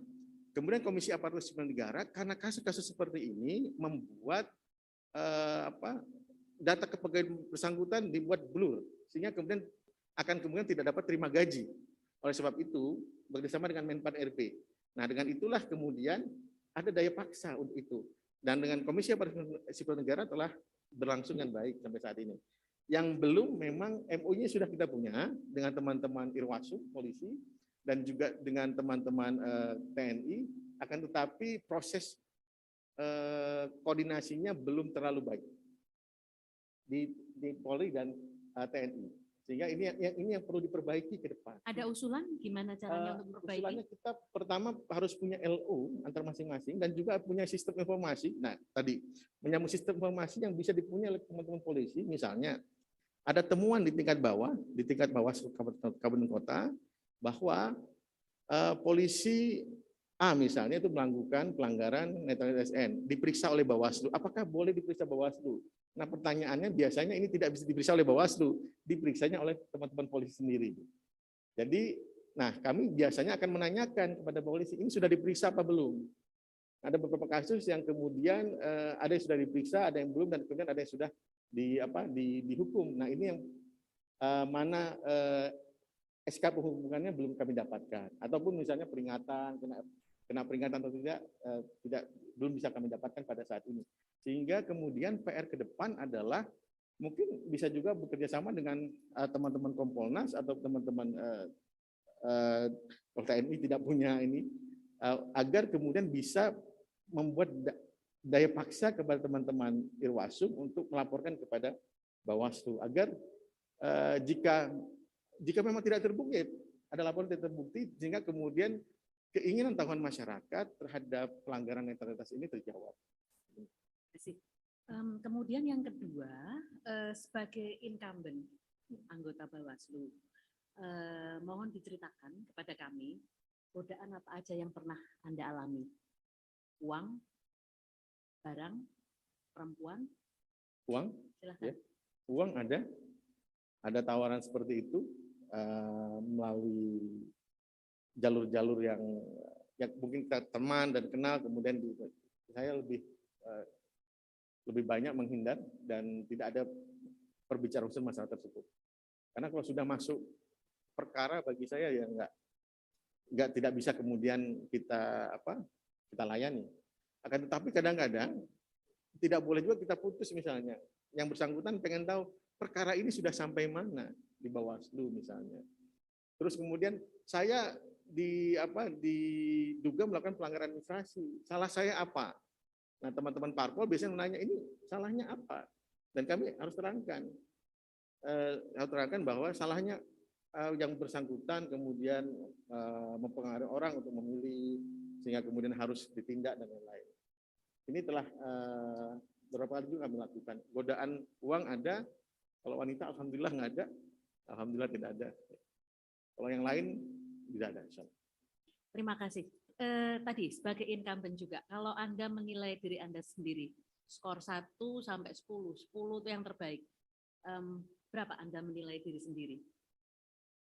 kemudian Komisi Aparatur Sipil Negara karena kasus-kasus seperti ini membuat data kepegawaian bersangkutan dibuat blur, sehingga kemudian tidak dapat terima gaji. Oleh sebab itu, bekerjasama dengan Menpan RB. Nah, dengan itulah kemudian ada daya paksa untuk itu. Dan dengan Komisi Aparatur Sipil Negara telah berlangsung dengan baik sampai saat ini. Yang belum memang MOU-nya sudah kita punya dengan teman-teman Irwasum, polisi, dan juga dengan teman-teman TNI, akan tetapi proses koordinasinya belum terlalu baik di Polri dan TNI. Sehingga ini yang perlu diperbaiki ke depan. Ada usulan gimana caranya untuk memperbaiki? Usulannya kita pertama harus punya LO antar masing-masing dan juga punya sistem informasi. Nah, tadi menyambung sistem informasi yang bisa dipunyai oleh teman-teman polisi, misalnya ada temuan di tingkat bawah kabupaten kota bahwa polisi A misalnya itu melakukan pelanggaran netralitas ASN, diperiksa oleh Bawaslu. Apakah boleh diperiksa Bawaslu? Nah, pertanyaannya biasanya ini tidak bisa diperiksa oleh Bawaslu, diperiksanya oleh teman-teman polisi sendiri. Jadi, nah kami biasanya akan menanyakan kepada polisi, ini sudah diperiksa apa belum? Ada beberapa kasus yang kemudian ada yang sudah diperiksa, ada yang belum, dan kemudian ada yang sudah dihukum. Nah, ini yang mana SK penghubungannya belum kami dapatkan, ataupun misalnya peringatan kena peringatan atau tidak belum bisa kami dapatkan pada saat ini. Sehingga kemudian PR ke depan adalah mungkin bisa juga bekerja sama dengan teman-teman Kompolnas atau teman-teman TNI tidak punya ini, agar kemudian bisa membuat daya paksa kepada teman-teman Irwasum untuk melaporkan kepada Bawaslu agar jika memang tidak terbukti, ada laporan tidak terbukti, sehingga kemudian keinginan tahuan masyarakat terhadap pelanggaran netralitas ini terjawab. Kemudian yang kedua, sebagai incumbent anggota Bawaslu, mohon diceritakan kepada kami godaan apa aja yang pernah Anda alami? Uang, barang, perempuan? Uang? Silakan. Ya. Uang ada tawaran seperti itu melalui jalur-jalur yang mungkin kita teman dan kenal, kemudian saya lebih banyak menghindar dan tidak ada perbicaraan urusan masalah tersebut. Karena kalau sudah masuk perkara bagi saya ya tidak bisa kemudian kita layani. Akan tetapi kadang-kadang tidak boleh juga kita putus misalnya. Yang bersangkutan pengen tahu perkara ini sudah sampai mana di Bawaslu misalnya. Terus kemudian saya diduga melakukan pelanggaran administrasi. Salah saya apa? Nah, teman-teman parpol biasanya menanya ini salahnya apa? Dan kami harus terangkan. Bahwa salahnya yang bersangkutan kemudian mempengaruhi orang untuk memilih sehingga kemudian harus ditindak dan lain-lain. Ini telah beberapa kali juga kami lakukan. Godaan uang ada, kalau wanita alhamdulillah nggak ada, alhamdulillah tidak ada. Kalau yang lain tidak ada. Terima kasih. Tadi sebagai incumbent juga, kalau Anda menilai diri Anda sendiri, skor 1 sampai 10, 10 itu yang terbaik. Berapa Anda menilai diri sendiri?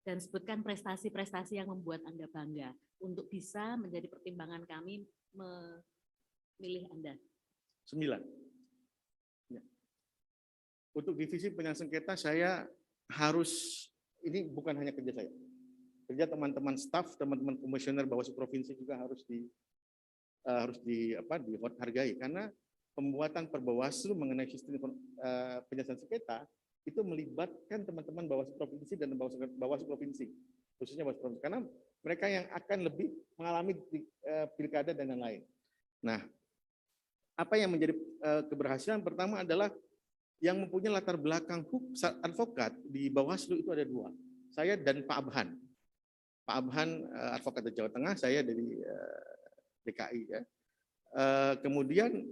Dan sebutkan prestasi-prestasi yang membuat Anda bangga untuk bisa menjadi pertimbangan kami memilih Anda. 9. Ya. Untuk divisi penyelesaian sengketa saya harus, ini bukan hanya kerja saya. Kerja teman-teman staf, teman-teman komisioner Bawaslu provinsi juga harus dihargai karena pembuatan Perbawaslu mengenai sistem penyelesaian sengketa itu melibatkan teman-teman Bawaslu provinsi dan Bawaslu provinsi, khususnya Bawaslu provinsi, karena mereka yang akan lebih mengalami pilkada dan lain-lain. Nah, apa yang menjadi keberhasilan pertama adalah yang mempunyai latar belakang advokat di Bawaslu itu ada 2, saya dan Pak Abhan. Pak Abhan advokat dari Jawa Tengah, saya dari DKI. Ya. Kemudian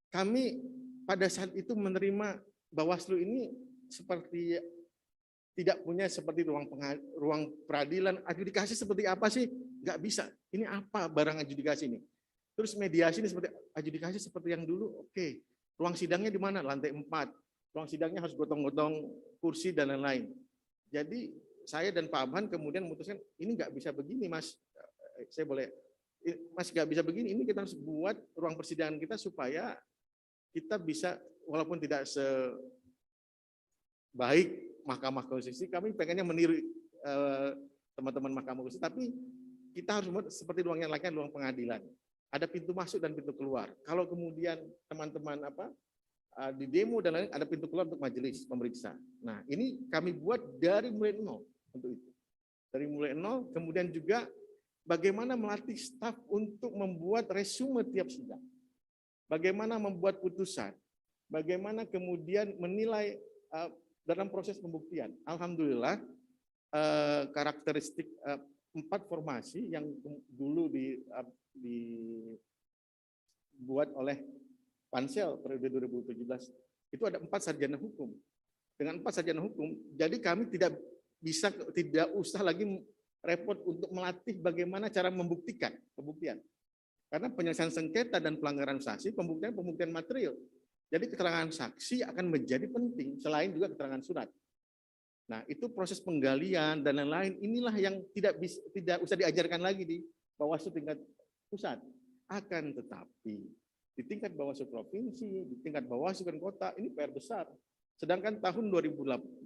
kami pada saat itu menerima Bawaslu ini seperti tidak punya seperti ruang peradilan, adjudikasi seperti apa sih? Nggak bisa. Ini apa barang adjudikasi ini? Terus mediasi ini seperti adjudikasi seperti yang dulu, oke. Ruang sidangnya di mana? Lantai 4. Ruang sidangnya harus gotong-gotong kursi dan lain-lain. Jadi saya dan Pak Abhan kemudian memutuskan ini nggak bisa begini, Mas. Saya boleh, Mas nggak bisa begini. Ini kita harus buat ruang persidangan kita supaya kita bisa, walaupun tidak sebaik Mahkamah Konstitusi, kami pengennya meniru teman-teman Mahkamah Konstitusi, tapi kita harus membuat seperti ruang yang lainnya, ruang pengadilan. Ada pintu masuk dan pintu keluar. Kalau kemudian teman-teman di demo dan lain, ada pintu keluar untuk majelis pemeriksa. Nah, ini kami buat dari mulai nol untuk itu. Dari mulai nol, kemudian juga bagaimana melatih staf untuk membuat resume tiap sidang. bagaimana membuat putusan, bagaimana kemudian menilai dalam proses pembuktian. Alhamdulillah karakteristik 4 formasi yang dulu dibuat oleh Pansel periode 2017 itu ada 4 sarjana hukum. Dengan 4 sarjana hukum, jadi kami tidak usah lagi repot untuk melatih bagaimana cara membuktikan pembuktian. Karena penyelesaian sengketa dan pelanggaran saksi pembuktian material. Jadi keterangan saksi akan menjadi penting selain juga keterangan surat. Nah, itu proses penggalian dan lain-lain inilah yang tidak usah diajarkan lagi di Bawaslu tingkat pusat. Akan tetapi di tingkat Bawaslu provinsi, di tingkat Bawaslu dan kota ini PR besar. Sedangkan tahun 2017,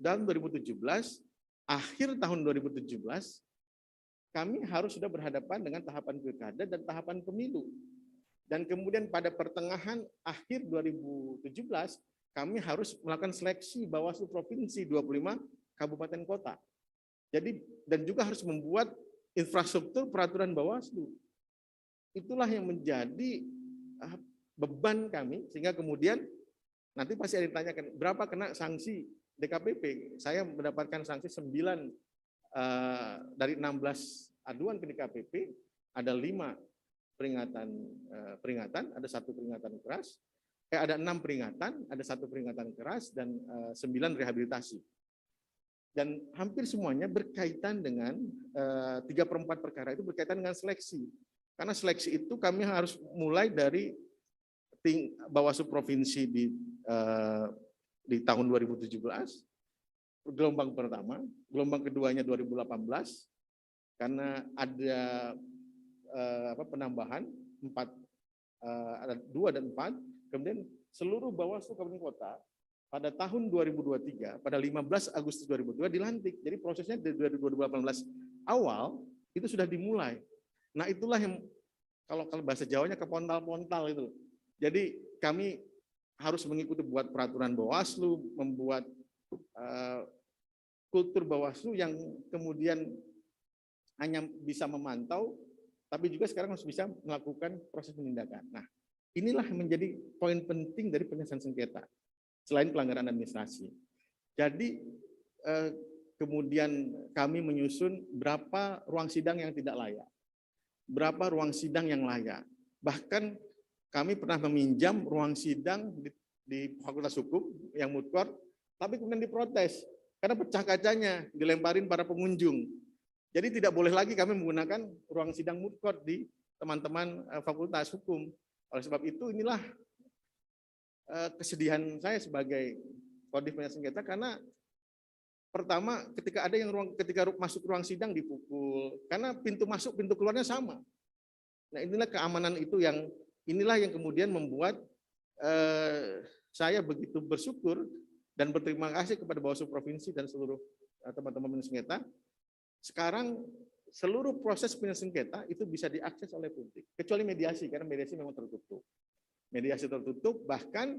akhir tahun 2017 kami harus sudah berhadapan dengan tahapan pilkada dan tahapan pemilu. Dan kemudian pada pertengahan akhir 2017, kami harus melakukan seleksi Bawaslu Provinsi 25 kabupaten kota. Jadi dan juga harus membuat infrastruktur peraturan Bawaslu. Itulah yang menjadi beban kami, sehingga kemudian nanti pasti ada ditanyakan berapa kena sanksi DKPP. Saya mendapatkan sanksi 9 dari 16 aduan ke DKPP, ada 5 peringatan, ada 1 peringatan keras, ada 6 peringatan, ada 1 peringatan keras, dan 9 rehabilitasi. Dan hampir semuanya berkaitan dengan 3/4 perkara itu berkaitan dengan seleksi. Karena seleksi itu kami harus mulai dari Bawaslu Provinsi di tahun 2017, gelombang pertama, gelombang keduanya 2018, karena ada penambahan 4, ada 2 dan 4, kemudian seluruh Bawaslu Kabupaten Kota pada tahun 2023, pada 15 Agustus 2002 dilantik. Jadi prosesnya dari 2018 awal itu sudah dimulai. Nah itulah yang kalau bahasa Jawanya kepontal-pontal itu. Jadi kami harus mengikuti buat peraturan Bawaslu, membuat kultur Bawaslu yang kemudian hanya bisa memantau, tapi juga sekarang harus bisa melakukan proses penindakan. Nah, inilah menjadi poin penting dari penyelesaian sengketa, selain pelanggaran administrasi. Jadi kemudian kami menyusun berapa ruang sidang yang tidak layak, berapa ruang sidang yang layak. Bahkan kami pernah meminjam ruang sidang di Fakultas Hukum yang moot court, tapi kemudian diprotes karena pecah kacanya, dilemparin para pengunjung. Jadi tidak boleh lagi kami menggunakan ruang sidang moot court di teman-teman Fakultas Hukum. Oleh sebab itu inilah kesedihan saya sebagai Kodim Penyelesaian Sengketa, karena pertama ketika masuk ruang sidang dipukul, karena pintu masuk pintu keluarnya sama. Nah inilah keamanan itu inilah yang kemudian membuat saya begitu bersyukur dan berterima kasih kepada Bawaslu Provinsi dan seluruh teman-teman penyelesaian sengketa. Sekarang seluruh proses penyelesaian sengketa itu bisa diakses oleh publik, kecuali mediasi, karena mediasi memang tertutup. Mediasi tertutup, bahkan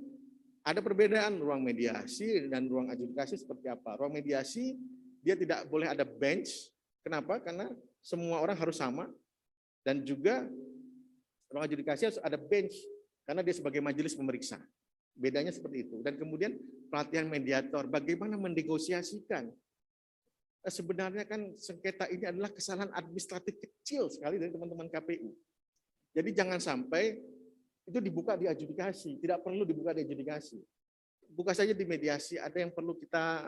ada perbedaan ruang mediasi dan ruang adjudikasi seperti apa. Ruang mediasi dia tidak boleh ada bench. Kenapa? Karena semua orang harus sama, dan juga ruang adjudikasi harus ada bench karena dia sebagai majelis pemeriksa. Bedanya seperti itu. Dan kemudian pelatihan mediator, bagaimana menegosiasikan. Sebenarnya kan sengketa ini adalah kesalahan administratif kecil sekali dari teman-teman KPU. Jadi jangan sampai itu dibuka di adjudikasi, tidak perlu dibuka di adjudikasi. Buka saja di mediasi, ada yang perlu kita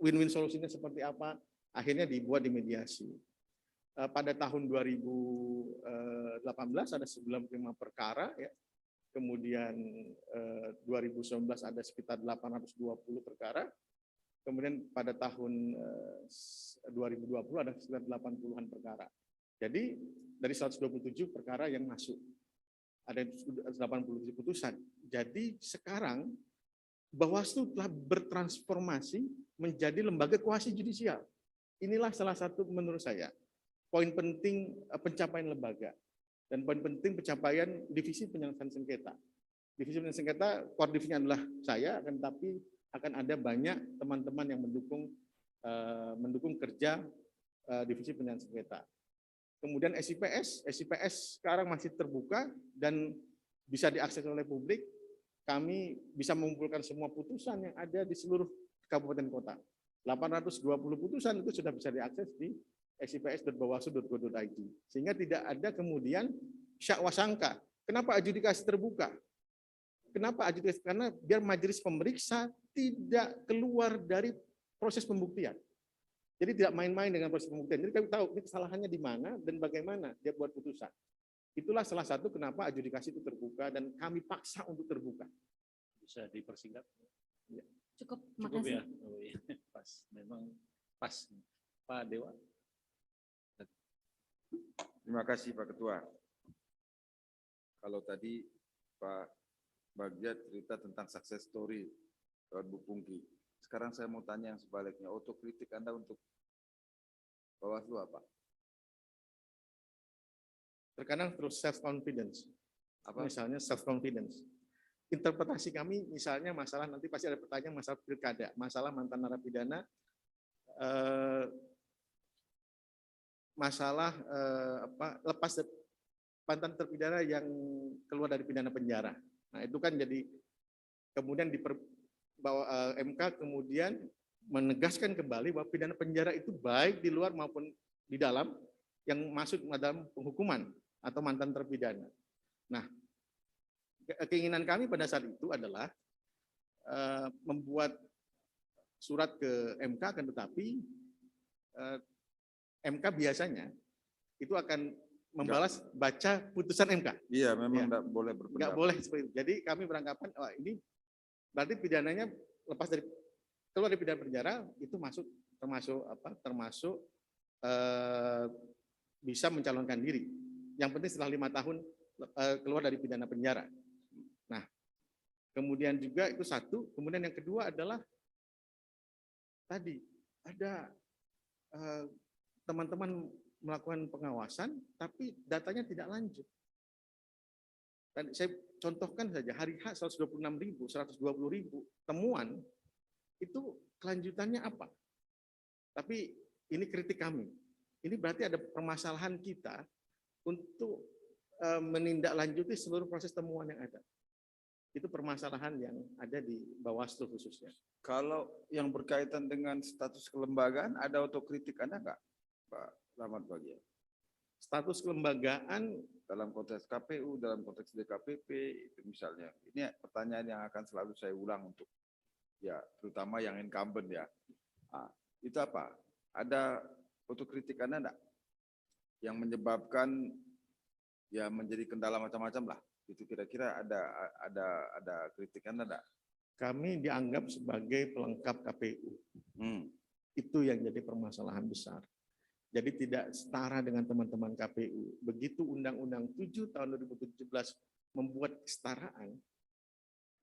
win-win solusinya seperti apa, akhirnya dibuat di mediasi. Pada tahun 2018 ada 95 perkara, ya. Kemudian 2019 ada sekitar 820 perkara. Kemudian pada tahun 2020 ada sekitar 80-an perkara. Jadi dari 127 perkara yang masuk, ada 87 putusan. Jadi sekarang Bawaslu telah bertransformasi menjadi lembaga kuasi judisial. Inilah salah satu menurut saya poin penting pencapaian lembaga dan poin penting pencapaian divisi penyelesaian sengketa. Divisi penyelesaian sengketa, core divisinya adalah saya, akan tapi akan ada banyak teman-teman yang mendukung kerja divisi penyelesaian sengketa. Kemudian SIPS sekarang masih terbuka dan bisa diakses oleh publik. Kami bisa mengumpulkan semua putusan yang ada di seluruh kabupaten kota. 820 putusan itu sudah bisa diakses di sips.bawaslu.go.id. Sehingga tidak ada kemudian syak wasangka. Kenapa adjudikasi terbuka? Kenapa adjudikasi? Karena biar majelis pemeriksa tidak keluar dari proses pembuktian. Jadi tidak main-main dengan proses pembuktian. Jadi kami tahu ini kesalahannya di mana dan bagaimana dia buat putusan. Itulah salah satu kenapa adjudikasi itu terbuka dan kami paksa untuk terbuka. Bisa dipersingkat? Cukup, Cukup makasih. ya? Oh, iya. Pas, memang pas. Pak Dewa. Terima kasih Pak Ketua. Kalau tadi Pak Bagja cerita tentang success story lewat Bu Pungki. Sekarang saya mau tanya yang sebaliknya. Otokritik Anda untuk Bawaslu apa? Terkadang terus self confidence. Apa? Misalnya self confidence. Interpretasi kami misalnya masalah nanti pasti ada pertanyaan masalah pilkada, masalah mantan narapidana, masalah lepas mantan terpidana yang keluar dari pidana penjara. Nah itu kan jadi kemudian bahwa MK kemudian menegaskan kembali bahwa pidana penjara itu baik di luar maupun di dalam yang masuk dalam penghukuman atau mantan terpidana. Nah, keinginan kami pada saat itu adalah membuat surat ke MK, akan tetapi MK biasanya itu akan membalas baca putusan MK. Iya, memang Ya. tidak boleh berpendapat. Nggak boleh seperti itu. Jadi kami beranggapan, wah ini berarti pidananya lepas dari keluar dari pidana penjara itu termasuk bisa mencalonkan diri. Yang penting setelah 5 tahun keluar dari pidana penjara. Nah, kemudian juga itu satu. Kemudian yang kedua adalah tadi ada teman-teman melakukan pengawasan, tapi datanya tidak lanjut. Dan saya contohkan saja hari H 126.000, 120.000 temuan itu kelanjutannya apa? Tapi ini kritik kami. Ini berarti ada permasalahan kita untuk menindaklanjuti seluruh proses temuan yang ada. Itu permasalahan yang ada di Bawaslu khususnya. Kalau yang berkaitan dengan status kelembagaan, ada otokritik Anda enggak, Pak Rahmat Bagja? Status kelembagaan Dalam konteks KPU, dalam konteks DKPP, itu misalnya. Ini pertanyaan yang akan selalu saya ulang untuk, ya, terutama yang incumbent ya. Nah, itu apa? Ada otokritik Anda enggak? Yang menyebabkan ya menjadi kendala macam-macam lah. Itu kira-kira ada kritik Anda enggak? kami dianggap sebagai pelengkap KPU. Itu yang jadi permasalahan besar. Jadi tidak setara dengan teman-teman KPU. Begitu Undang-Undang 7 tahun 2017 membuat kesetaraan,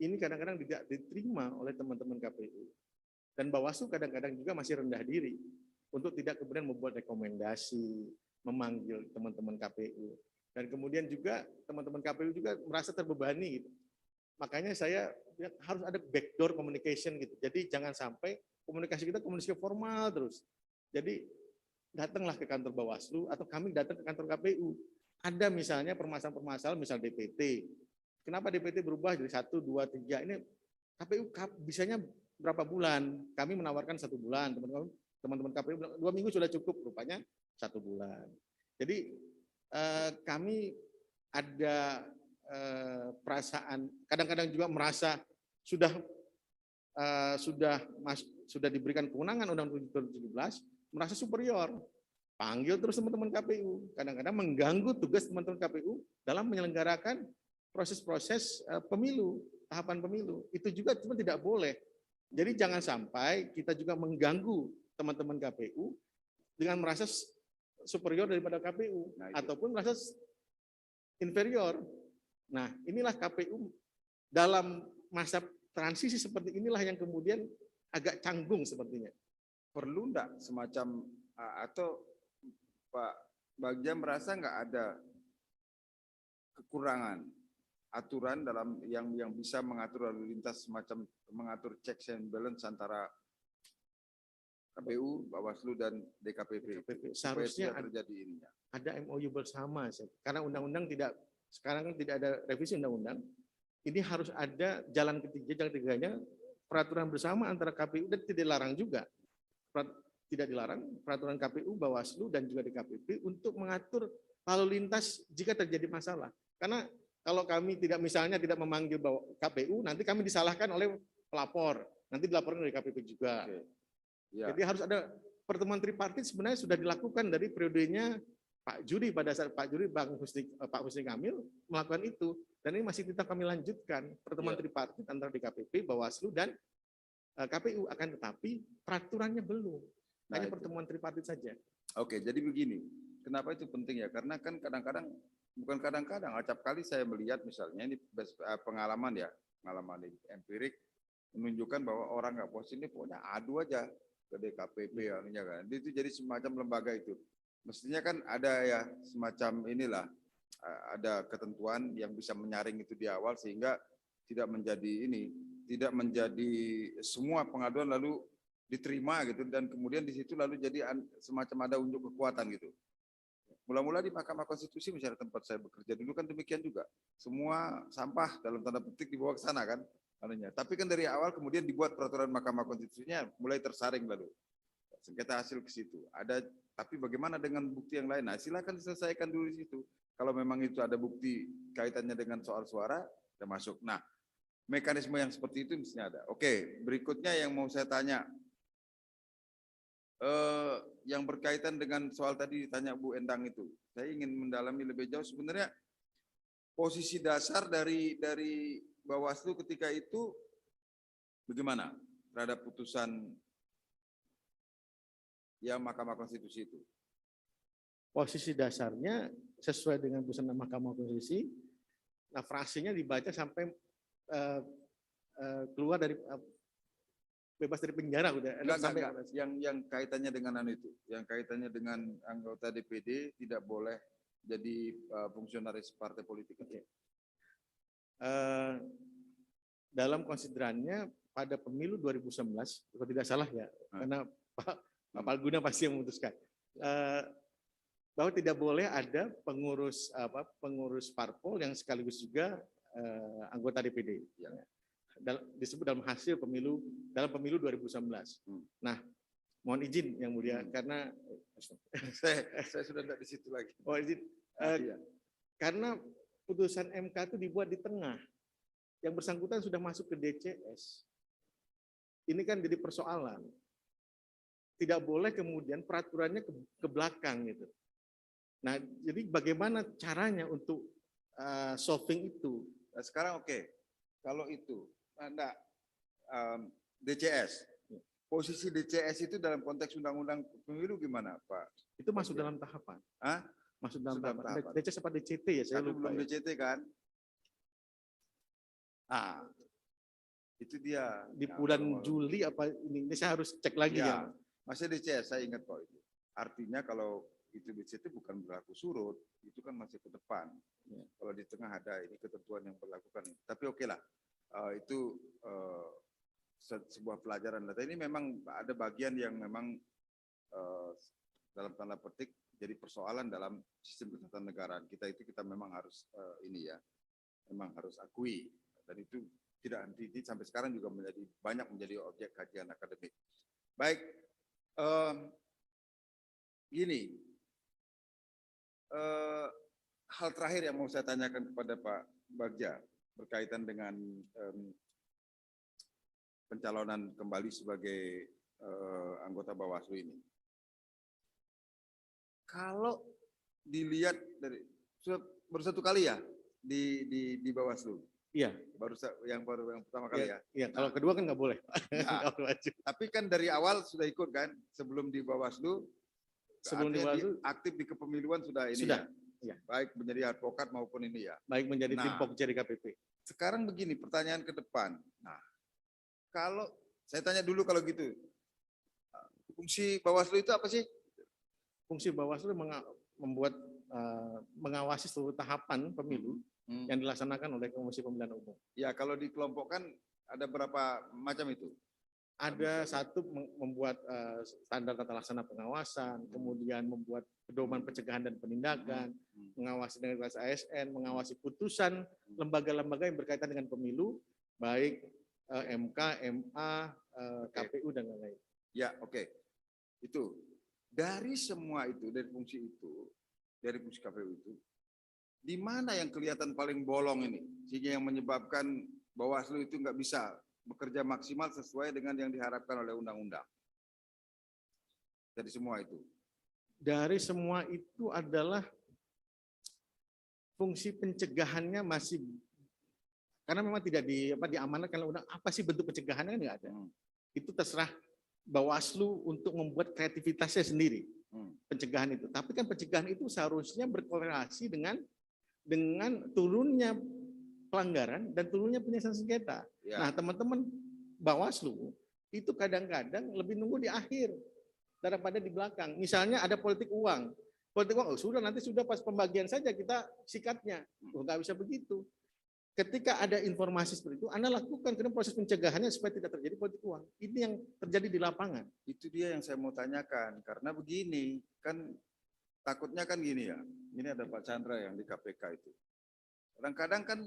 ini kadang-kadang tidak diterima oleh teman-teman KPU. Dan Bawaslu kadang-kadang juga masih rendah diri untuk tidak kemudian membuat rekomendasi, memanggil teman-teman KPU. Dan kemudian juga teman-teman KPU juga merasa terbebani gitu. Makanya saya lihat harus ada backdoor communication gitu. Jadi jangan sampai komunikasi kita komunikasi formal terus. Jadi datanglah ke kantor Bawaslu atau kami datang ke kantor KPU. Ada misalnya permasalahan-permasalahan misal DPT. Kenapa DPT berubah jadi 1, 2, 3? Ini KPU bisanya berapa bulan? Kami menawarkan 1 bulan. Teman-teman KPU bilang 2 minggu sudah cukup, rupanya 1 bulan. Jadi kami ada perasaan, kadang-kadang juga merasa sudah diberikan kewenangan Undang-Undang 2017, merasa superior. Panggil terus teman-teman KPU. Kadang-kadang mengganggu tugas teman-teman KPU dalam menyelenggarakan proses-proses pemilu, tahapan pemilu. Itu juga cuma tidak boleh. Jadi jangan sampai kita juga mengganggu teman-teman KPU dengan merasa superior daripada KPU, ataupun merasa inferior. Nah, inilah KPU dalam masa transisi seperti inilah yang kemudian agak canggung sepertinya. Perlu enggak semacam atau Pak Bagja merasa enggak ada kekurangan aturan dalam yang bisa mengatur lalu lintas, semacam mengatur checks and balance antara KPU, Bawaslu dan DKPP. Seharusnya terjadi ininya. ada MOU bersama. Karena undang-undang sekarang kan tidak ada revisi undang-undang. Ini harus ada jalan ketiganya peraturan bersama antara KPU dan tidak dilarang juga. Tidak dilarang peraturan KPU, Bawaslu dan juga DKPP untuk mengatur lalu lintas jika terjadi masalah. Karena kalau kami misalnya tidak memanggil KPU, nanti kami disalahkan oleh pelapor. Nanti dilaporkan dari KPP juga. Ya. Jadi harus ada pertemuan tripartit sebenarnya sudah dilakukan dari periodenya Pak Juri, pada saat Pak Juri Pak Husni Kamil melakukan itu, dan ini masih tetap kami lanjutkan pertemuan tripartit antara DKPP, Bawaslu dan KPU, akan tetapi peraturannya belum, hanya pertemuan tripartit saja. Oke, jadi begini, kenapa itu penting ya? Karena kan bukan kadang-kadang, acap kali saya melihat misalnya ini pengalaman empirik menunjukkan bahwa orang nggak puas ini pokoknya adu aja ke DKPP kan. Itu jadi semacam lembaga itu. Mestinya kan ada ya semacam inilah, ada ketentuan yang bisa menyaring itu di awal sehingga tidak menjadi semua pengaduan lalu diterima gitu, dan kemudian di situ lalu jadi semacam ada unjuk kekuatan gitu. Mula-mula di Mahkamah Konstitusi misalnya tempat saya bekerja dulu kan demikian juga. Semua sampah dalam tanda petik dibawa ke sana kan. Tapi kan dari awal kemudian dibuat peraturan Mahkamah Konstitusinya mulai tersaring lalu. Sengketa hasil ke situ. Tapi bagaimana dengan bukti yang lain? Nah, silakan diselesaikan dulu di situ. Kalau memang itu ada bukti kaitannya dengan soal suara, kita masuk. Nah, mekanisme yang seperti itu mestinya ada. Oke, berikutnya yang mau saya tanya, yang berkaitan dengan soal tadi ditanya Bu Endang itu, saya ingin mendalami lebih jauh sebenarnya posisi dasar dari Bawaslu ketika itu bagaimana terhadap putusan yang Mahkamah Konstitusi itu. Posisi dasarnya sesuai dengan putusan Mahkamah Konstitusi, nah frasinya dibaca sampai keluar dari bebas dari penjara udah. Enggak. Yang kaitannya dengan itu, yang kaitannya dengan anggota DPD tidak boleh jadi fungsionaris partai politik. Okay. Dalam konsiderannya pada pemilu 2019, kalau tidak salah ya, karena Pak Palguna pasti yang memutuskan, bahwa tidak boleh ada pengurus parpol yang sekaligus juga anggota DPD. Ya. Disebut dalam hasil pemilu 2019. Nah, mohon izin yang mulia karena saya sudah tidak di situ lagi. Oh izin, karena putusan MK itu dibuat di tengah, yang bersangkutan sudah masuk ke DCS. Ini kan jadi persoalan. Tidak boleh kemudian peraturannya ke belakang gitu. Nah, jadi bagaimana caranya untuk solving itu? Nah, sekarang kalau itu DCS, posisi DCS itu dalam konteks undang-undang pemilu gimana, Pak? Itu masuk dalam tahapan. Masuk dalam tahapan. DCS apa DCT ya? Saya lupa. Belum DCT kan? Itu dia. Di bulan Juli apa ini saya harus cek lagi ya. Masih DCS, saya ingat kok itu. Artinya kalau itu DCT bukan berlaku surut, itu kan masih ke depan. Kalau di tengah ada ini ketentuan yang berlakukan. Tapi lah. Itu sebuah pelajaran. Ini memang ada bagian yang memang dalam tanda petik jadi persoalan dalam sistem ketatanegaraan kita itu, kita memang harus memang harus akui, dan itu tidak henti sampai sekarang juga banyak menjadi objek kajian akademik. Baik, hal terakhir yang mau saya tanyakan kepada Pak Bagja berkaitan dengan pencalonan kembali sebagai anggota Bawaslu ini. Kalau dilihat baru satu kali ya di Bawaslu. Iya. Yang pertama kali ya. Iya. Kalau kedua kan nggak boleh. Tapi kan dari awal sudah ikut kan, sebelum di Bawaslu. Sebelum di Bawaslu aktif di kepemiluan sudah ini. Sudah. Ya. Baik menjadi advokat maupun ini ya. Baik menjadi tim Pokja di KPP. Sekarang begini pertanyaan ke depan. Nah, kalau saya tanya dulu kalau gitu, fungsi Bawaslu itu apa sih? Fungsi Bawaslu membuat mengawasi seluruh tahapan pemilu yang dilaksanakan oleh Komisi Pemilihan Umum. Ya, kalau dikelompokkan ada berapa macam itu? Ada satu membuat standar tata laksana pengawasan, kemudian membuat pedoman pencegahan dan penindakan, mengawasi dengan ASN, mengawasi putusan lembaga-lembaga yang berkaitan dengan pemilu, baik MK, MA, KPU dan lain-lain. Ya, oke. Itu dari semua itu, dari fungsi KPU itu, di mana yang kelihatan paling bolong ini, sehingga yang menyebabkan Bawaslu itu nggak bisa bekerja maksimal sesuai dengan yang diharapkan oleh undang-undang. Dari semua itu. Dari semua itu adalah fungsi pencegahannya masih, karena memang tidak diamanatkan oleh undang, apa sih bentuk pencegahannya kan nggak ada. Itu terserah Bawaslu untuk membuat kreativitasnya sendiri pencegahan itu. Tapi kan pencegahan itu seharusnya berkorelasi dengan turunnya pelanggaran dan turunnya penyelesaian sengketa. Ya. Nah, teman-teman Bawaslu itu kadang-kadang lebih nunggu di akhir daripada di belakang. Misalnya ada politik uang. Politik uang, sudah nanti sudah pas pembagian saja kita sikatnya. Nggak bisa begitu. Ketika ada informasi seperti itu, Anda lakukan karena proses pencegahannya supaya tidak terjadi politik uang. Ini yang terjadi di lapangan. Itu dia yang saya mau tanyakan. Karena begini, kan takutnya kan gini ya. Ini ada Pak Chandra yang di KPK itu. Kadang-kadang kan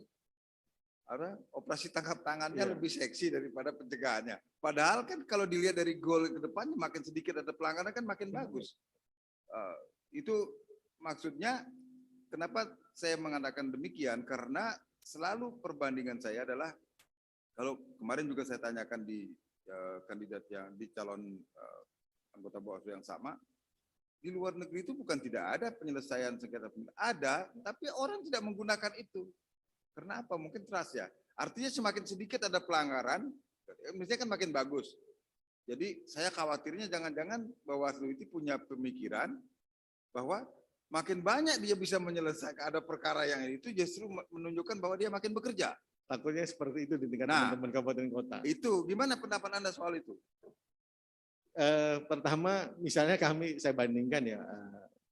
operasi tangkap tangannya lebih seksi daripada pencegahannya. Padahal kan kalau dilihat dari goal ke depannya makin sedikit ada pelanggaran kan makin bagus. Itu maksudnya kenapa saya mengatakan demikian, karena selalu perbandingan saya adalah, kalau kemarin juga saya tanyakan di kandidat yang di calon anggota Bawaslu yang sama, di luar negeri itu bukan tidak ada penyelesaian sengketa pemilu, ada, tapi orang tidak menggunakan itu. Karena apa? Mungkin trust ya. Artinya semakin sedikit ada pelanggaran, mestinya kan makin bagus. Jadi saya khawatirnya jangan-jangan Bawaslu itu punya pemikiran bahwa makin banyak dia bisa menyelesaikan ada perkara yang itu justru menunjukkan bahwa dia makin bekerja. Takutnya seperti itu di tingkat teman-teman kabupaten kota. Itu gimana pendapat Anda soal itu? Pertama, misalnya saya bandingkan ya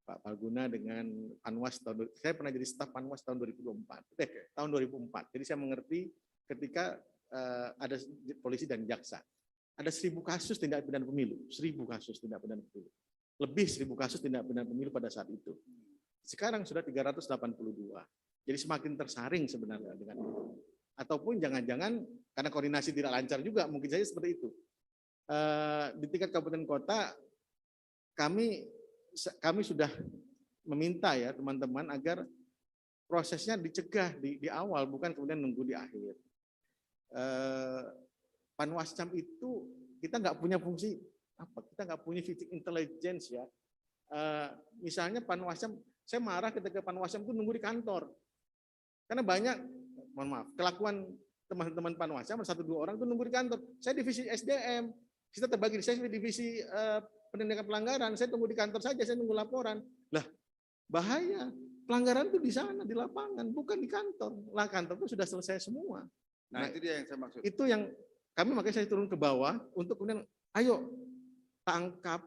Pak Palguna dengan Panwas saya pernah jadi staf Panwas tahun 2004. Tahun 2004. Jadi saya mengerti ketika ada polisi dan jaksa. Ada 1.000 kasus tindak pidana pemilu, 1.000 kasus tindak pidana pemilu. Lebih 1.000 kasus tindak pidana pemilu pada saat itu. Sekarang sudah 382. Jadi semakin tersaring sebenarnya dengan itu. Ataupun jangan-jangan karena koordinasi tidak lancar juga, mungkin saja seperti itu. Di tingkat kabupaten kota kami sudah meminta ya teman-teman agar prosesnya dicegah di awal, bukan kemudian nunggu di akhir. Panwascam itu kita nggak punya fungsi apa? Kita nggak punya fisik intelligence ya. Misalnya Panwascam, saya marah ketika Panwascam itu nunggu di kantor, karena banyak, mohon maaf, kelakuan teman-teman Panwascam 1-2 orang itu nunggu di kantor. Saya divisi SDM, kita terbagi, saya divisi penindakan pelanggaran, saya tunggu di kantor saja, saya nunggu laporan. Lah, bahaya. Pelanggaran itu di sana, di lapangan, bukan di kantor. Lah, kantor itu sudah selesai semua. Nah, itu dia yang saya maksud. Itu yang kami, makanya saya turun ke bawah untuk kemudian, ayo tangkap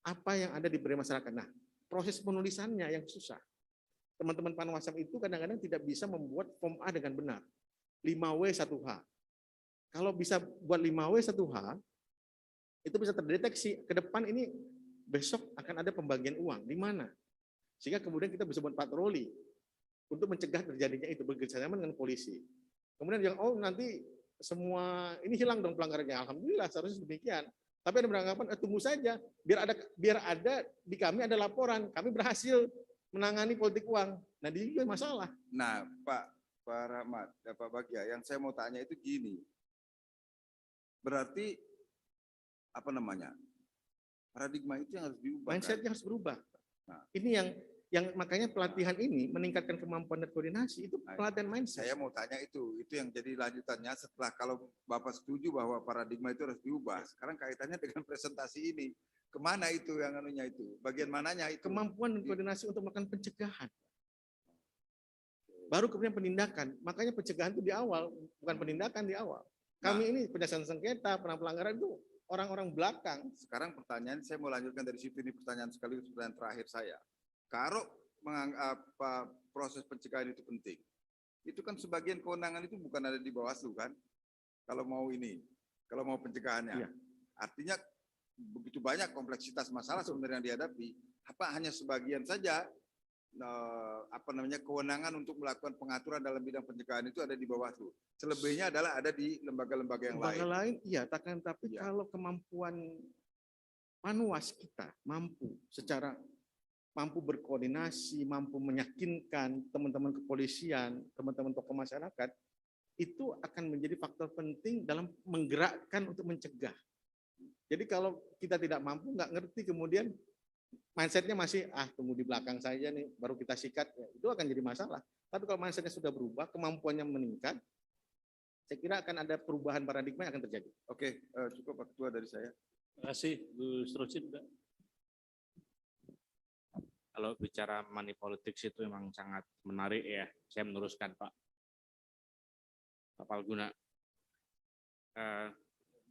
apa yang ada di benak masyarakat. Nah, proses penulisannya yang susah. Teman-teman Panwascam itu kadang-kadang tidak bisa membuat form A dengan benar. 5W 1H. Kalau bisa buat 5W 1H, itu bisa terdeteksi ke depan ini besok akan ada pembagian uang di mana, sehingga kemudian kita bisa buat patroli untuk mencegah terjadinya itu, bekerjasama dengan polisi. Kemudian yang nanti semua ini hilang dong pelanggarannya, alhamdulillah seharusnya demikian. Tapi ada beranggapan tunggu saja biar ada di kami ada laporan kami berhasil menangani politik uang. Nah, ini juga masalah. Nah, Pak Rahmat, Pak Bagja, yang saya mau tanya itu gini. Berarti apa namanya? Paradigma itu yang harus diubah. Mindsetnya harus berubah. Nah, ini yang makanya pelatihan ini meningkatkan kemampuan dan koordinasi, itu pelatihan mindset. Saya mau tanya itu yang jadi lanjutannya setelah kalau Bapak setuju bahwa paradigma itu harus diubah. Sekarang kaitannya dengan presentasi ini. Kemana itu yang anunya itu? Bagian mananya itu? Kemampuan dan koordinasi untuk melakukan pencegahan. Baru kemudian penindakan. Makanya pencegahan itu di awal, bukan penindakan di awal. Kami ini penyelesaian sengketa, pelanggaran itu orang-orang belakang. Sekarang pertanyaan, saya mau lanjutkan dari situ, ini pertanyaan sekaligus pertanyaan terakhir saya. Kalau menganggap proses pencegahan itu penting, itu kan sebagian kewenangan itu bukan ada di Bawaslu kan? Kalau mau pencegahannya. Iya. Artinya begitu banyak kompleksitas masalah sebenarnya yang dihadapi. Apa hanya sebagian saja kewenangan untuk melakukan pengaturan dalam bidang pencegahan itu ada di Bawaslu. Selebihnya adalah ada di lembaga-lembaga yang Lembaga lain. lain, iya, tapi Iya. kalau kemampuan Panwas kita mampu berkoordinasi, mampu meyakinkan teman-teman kepolisian, teman-teman tokoh masyarakat, itu akan menjadi faktor penting dalam menggerakkan untuk mencegah. Jadi kalau kita tidak mampu, nggak ngerti, kemudian mindsetnya masih tunggu di belakang saja nih, baru kita sikat, ya, itu akan jadi masalah. Tapi kalau mindsetnya sudah berubah, kemampuannya meningkat, saya kira akan ada perubahan paradigma yang akan terjadi. Oke, cukup Pak Ketua dari saya. Terima kasih, Gus Rosin. Kalau bicara money politics itu memang sangat menarik ya. Saya meneruskan Pak Palguna.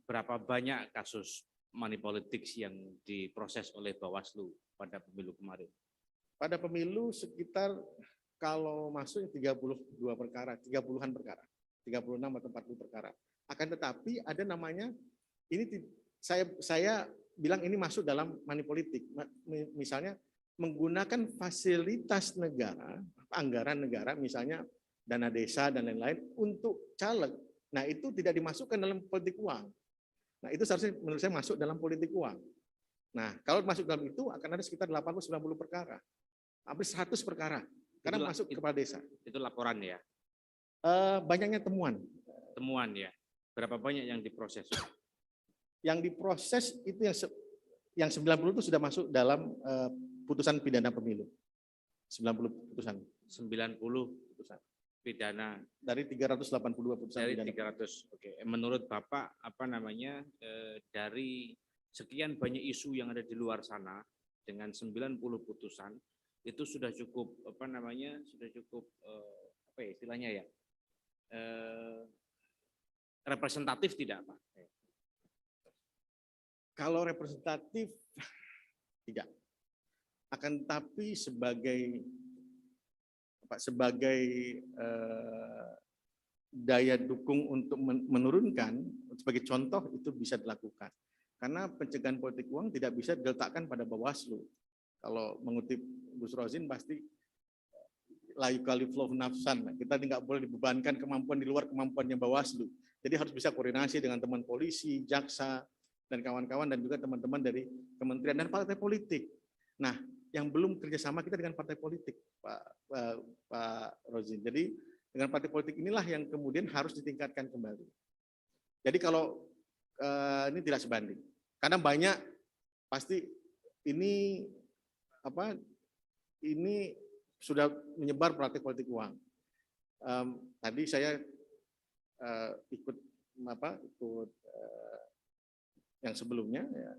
Berapa banyak kasus money politics yang diproses oleh Bawaslu pada pemilu kemarin? Pada pemilu sekitar kalau masuk 32 perkara, 30-an perkara, 36 atau 40 perkara. Akan tetapi ada namanya, ini saya bilang ini masuk dalam money politik. Misalnya menggunakan fasilitas negara, anggaran negara, misalnya dana desa dan lain-lain untuk caleg. Nah itu tidak dimasukkan dalam politik uang. Nah itu seharusnya menurut saya masuk dalam politik uang. Nah kalau masuk dalam itu akan ada sekitar 80-90 perkara. Hampir 100 perkara. Karena masuk kepala desa. Itu laporan ya? Banyaknya temuan. Temuan ya? Berapa banyak yang diproses? Yang diproses itu yang 90 itu sudah masuk dalam putusan pidana pemilu. 90 putusan. 90 putusan. Pidana dari 382 putusan dari pidana. 300. Oke. Menurut Bapak dari sekian banyak isu yang ada di luar sana dengan 90 putusan itu sudah cukup sudah cukup istilahnya ya? Representatif tidak, Pak? Kalau representatif tidak. Akan tetapi sebagai daya dukung untuk menurunkan, sebagai contoh itu bisa dilakukan. Karena pencegahan politik uang tidak bisa diletakkan pada Bawaslu. Kalau mengutip Gus Rosin pasti la yukallifu nafsan. Kita tidak boleh dibebankan kemampuan di luar kemampuannya Bawaslu. Jadi harus bisa koordinasi dengan teman polisi, jaksa, dan kawan-kawan, dan juga teman-teman dari kementerian dan partai politik. Nah, yang belum kerjasama kita dengan partai politik, Pak Rosin. Jadi dengan partai politik inilah yang kemudian harus ditingkatkan kembali. Jadi kalau ini tidak sebanding, karena banyak pasti ini sudah menyebar praktik politik uang. Tadi saya ikut yang sebelumnya ya,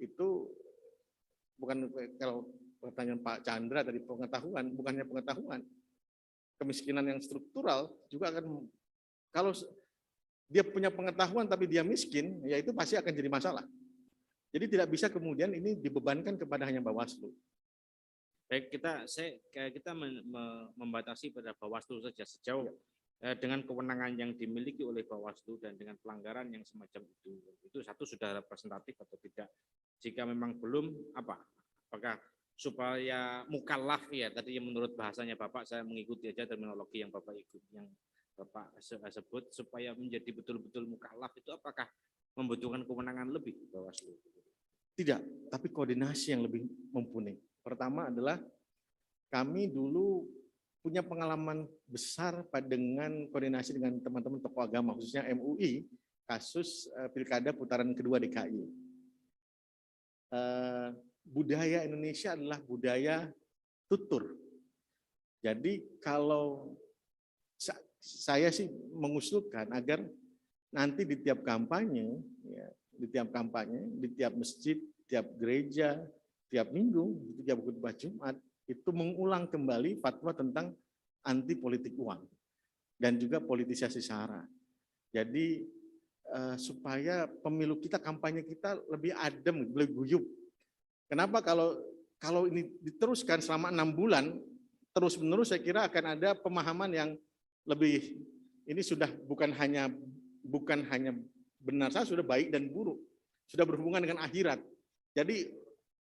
itu bukan kalau pertanyaan Pak Chandra tadi pengetahuan, bukannya pengetahuan. Kemiskinan yang struktural juga akan, kalau dia punya pengetahuan tapi dia miskin, ya itu pasti akan jadi masalah. Jadi tidak bisa kemudian ini dibebankan kepada hanya Bawaslu. Baik, kita membatasi pada Bawaslu saja sejauh dengan kewenangan yang dimiliki oleh Bawaslu dan dengan pelanggaran yang semacam itu satu sudah representatif atau tidak. Jika memang belum, apakah supaya mukallaf ya, tadi yang menurut bahasanya Bapak, saya mengikuti aja terminologi yang Bapak sebut, supaya menjadi betul-betul mukallaf itu apakah membutuhkan kewenangan lebih Bawaslu? Tidak, tapi koordinasi yang lebih mumpuni. Pertama adalah kami dulu punya pengalaman besar dengan koordinasi dengan teman-teman tokoh agama, khususnya MUI, kasus pilkada putaran kedua DKI. Budaya Indonesia adalah budaya tutur. Jadi kalau saya sih mengusulkan agar nanti di tiap kampanye, di tiap masjid, tiap gereja, tiap minggu, tiap khutbah Jumat, itu mengulang kembali fatwa tentang anti politik uang dan juga politisasi SARA. Jadi supaya pemilu kita, kampanye kita lebih adem, lebih guyup. Kenapa kalau ini diteruskan selama 6 bulan terus-menerus, saya kira akan ada pemahaman yang lebih, ini sudah bukan hanya benar saja, sudah baik dan buruk. sudah berhubungan dengan akhirat. Jadi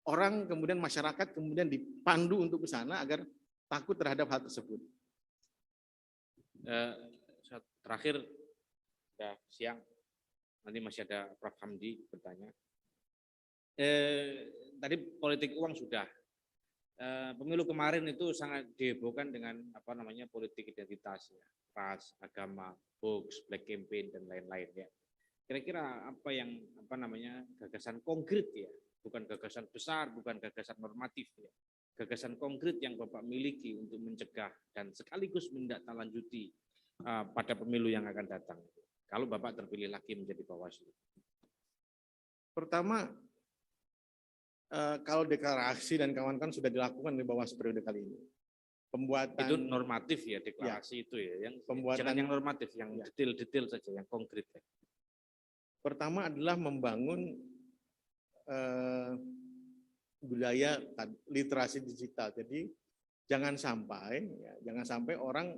orang kemudian masyarakat kemudian dipandu untuk ke sana agar takut terhadap hal tersebut. Terakhir, sudah siang, nanti masih ada Prof. Hamdi bertanya. Tadi politik uang sudah. Pemilu kemarin itu sangat dihebohkan dengan politik identitas, ya, ras, agama, hoax, black campaign dan lain-lain ya. Kira-kira apa yang gagasan konkret ya, bukan gagasan besar, bukan gagasan normatif ya, gagasan konkret yang Bapak miliki untuk mencegah dan sekaligus menindaklanjuti pada pemilu yang akan datang. Kalau Bapak terpilih lagi menjadi Bawaslu. Pertama, kalau deklarasi dan kawan-kawan sudah dilakukan di Bawaslu periode kali ini. Pembuatan Itu normatif ya, deklarasi itu ya, yang jangan yang normatif, yang detail-detail saja, yang konkret ya. Pertama adalah membangun budaya literasi digital. Jadi jangan sampai orang,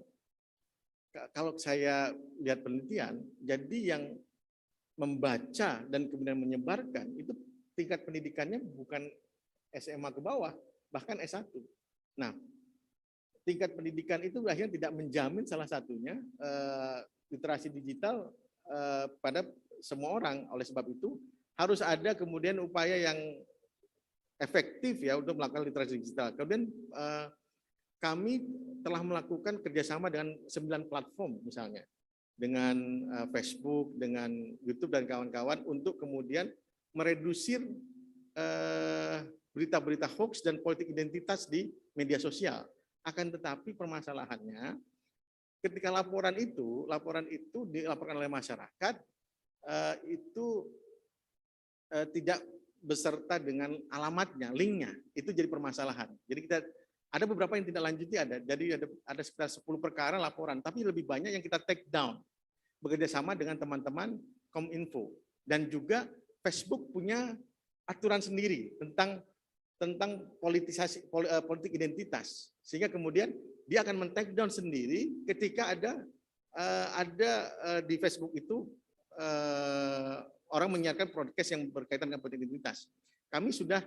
kalau saya lihat penelitian, jadi yang membaca dan kemudian menyebarkan itu tingkat pendidikannya bukan SMA ke bawah, bahkan S1. Nah, tingkat pendidikan itu akhirnya tidak menjamin salah satunya literasi digital pada semua orang. Oleh sebab itu harus ada kemudian upaya yang efektif ya untuk melakukan literasi digital. Kemudian kami telah melakukan kerjasama dengan 9 platform misalnya, dengan Facebook, dengan YouTube dan kawan-kawan untuk kemudian meredusir berita-berita hoax dan politik identitas di media sosial. Akan tetapi permasalahannya ketika laporan itu dilaporkan oleh masyarakat, itu tidak beserta dengan alamatnya, linknya, itu jadi permasalahan. Jadi kita ada beberapa yang tidak lanjuti jadi ada sekitar 10 perkara laporan, tapi lebih banyak yang kita take down bekerja sama dengan teman-teman Kominfo, dan juga Facebook punya aturan sendiri tentang politik identitas, sehingga kemudian dia akan men-take down sendiri ketika ada di Facebook itu orang menyiarkan broadcast yang berkaitan dengan politik identitas. Kami sudah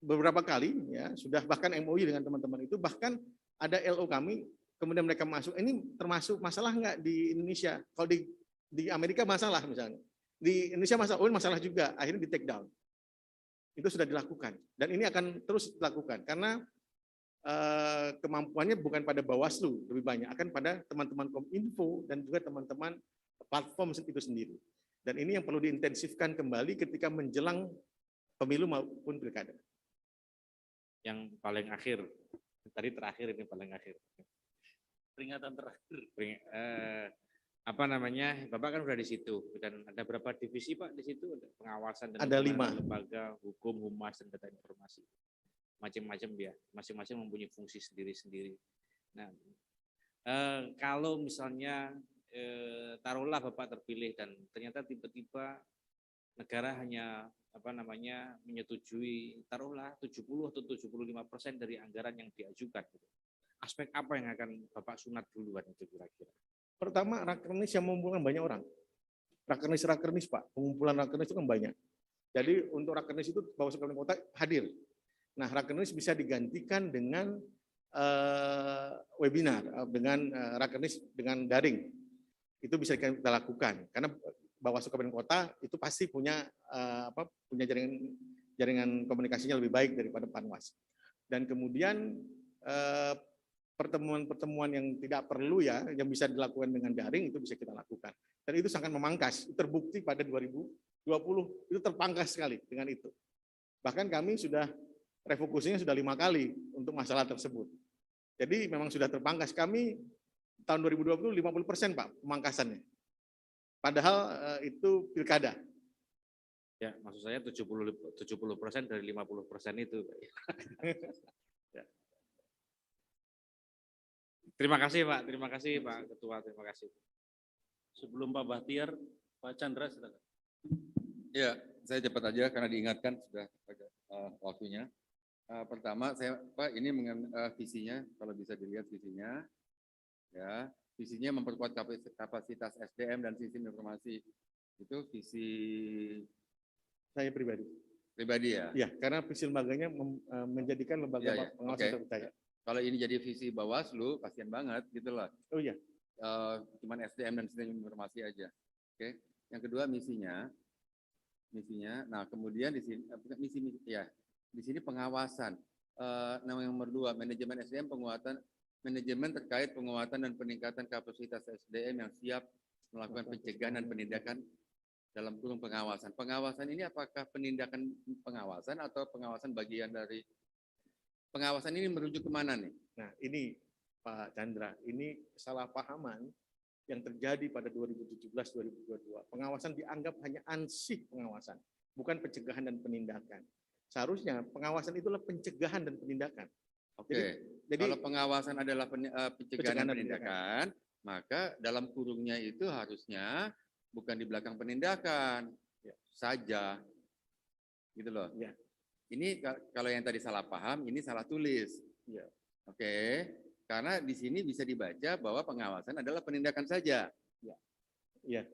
beberapa kali ya, sudah bahkan MOU dengan teman-teman itu, bahkan ada LO kami, kemudian mereka masuk. Ini termasuk masalah nggak di Indonesia? Kalau di Amerika masalah misalnya, di Indonesia masalah juga, akhirnya di take down. Itu sudah dilakukan dan ini akan terus dilakukan karena kemampuannya bukan pada Bawaslu, lebih banyak akan pada teman-teman Kominfo dan juga teman-teman platform itu sendiri. Dan ini yang perlu diintensifkan kembali ketika menjelang pemilu maupun pilkada. Yang paling akhir, tadi terakhir, ini paling akhir. Peringatan terakhir. Bapak kan udah di situ, dan ada berapa divisi Pak di situ? Ada pengawasan dan ada 5 lembaga, hukum, humas, dan data informasi. Macam-macam ya, masing-masing mempunyai fungsi sendiri-sendiri. Nah, kalau misalnya taruhlah Bapak terpilih dan ternyata tiba-tiba negara hanya menyetujui taruhlah 70 atau 75% dari anggaran yang diajukan. Aspek apa yang akan Bapak sunat duluan itu kira-kira? Pertama, rakernis yang mengumpulkan banyak orang. Rakernis Pak, pengumpulan rakernis itu kan banyak. Jadi untuk rakernis itu Bawaslu Kabupaten Kota hadir. Nah, rakernis bisa digantikan dengan webinar, dengan rakernis dengan daring. Itu bisa kita lakukan karena Bawaslu Kabupaten Kota itu pasti punya punya jaringan komunikasinya lebih baik daripada Panwas. Dan kemudian pertemuan-pertemuan yang tidak perlu ya, yang bisa dilakukan dengan daring itu bisa kita lakukan. Dan itu sangat memangkas, terbukti pada 2020 itu terpangkas sekali dengan itu. Bahkan kami sudah refocusingnya sudah 5 kali untuk masalah tersebut. Jadi memang sudah terpangkas. Kami tahun 2020 50% Pak pemangkasannya. Padahal itu pilkada. Ya, maksud saya 70% dari 50% itu. Ya. Terima kasih Pak Ketua, terima kasih. Sebelum Pak Bahtiar, Pak Chandra silakan. Ya, saya cepat aja karena diingatkan sudah waktunya. Pertama, Pak ini visinya, kalau bisa dilihat visinya, ya visinya memperkuat kapasitas SDM dan sistem informasi Itu visi Saya pribadi. pribadi ya. Ya, karena visi lembaganya menjadikan lembaga Iya, iya. pengawas Oke. terpercaya. Kalau ini jadi visi Bawaslu, kasihan banget gitu loh. Oh iya, Cuman SDM dan sistem informasi aja. Oke. Yang kedua misinya. Nah, kemudian di sini misi ya. Di sini pengawasan. Nama yang nomor 2, manajemen SDM manajemen terkait penguatan dan peningkatan kapasitas SDM yang siap melakukan pencegahan dan penindakan dalam kurung pengawasan. Pengawasan ini apakah penindakan pengawasan atau pengawasan bagian dari pengawasan ini merujuk kemana nih? nah ini Pak Chandra, ini kesalahpahaman yang terjadi pada 2017-2022. Pengawasan dianggap hanya ansih pengawasan, bukan pencegahan dan penindakan. Seharusnya pengawasan itulah pencegahan dan penindakan. Oke. Jadi Kalau pengawasan adalah pencegahan pencegahan dan dan penindakan, maka dalam kurungnya itu harusnya bukan di belakang penindakan saja, gitu loh. Ya. Ini kalau yang tadi salah paham, ini salah tulis. Ya. Oke, karena di sini bisa dibaca bahwa pengawasan adalah penindakan saja. Iya,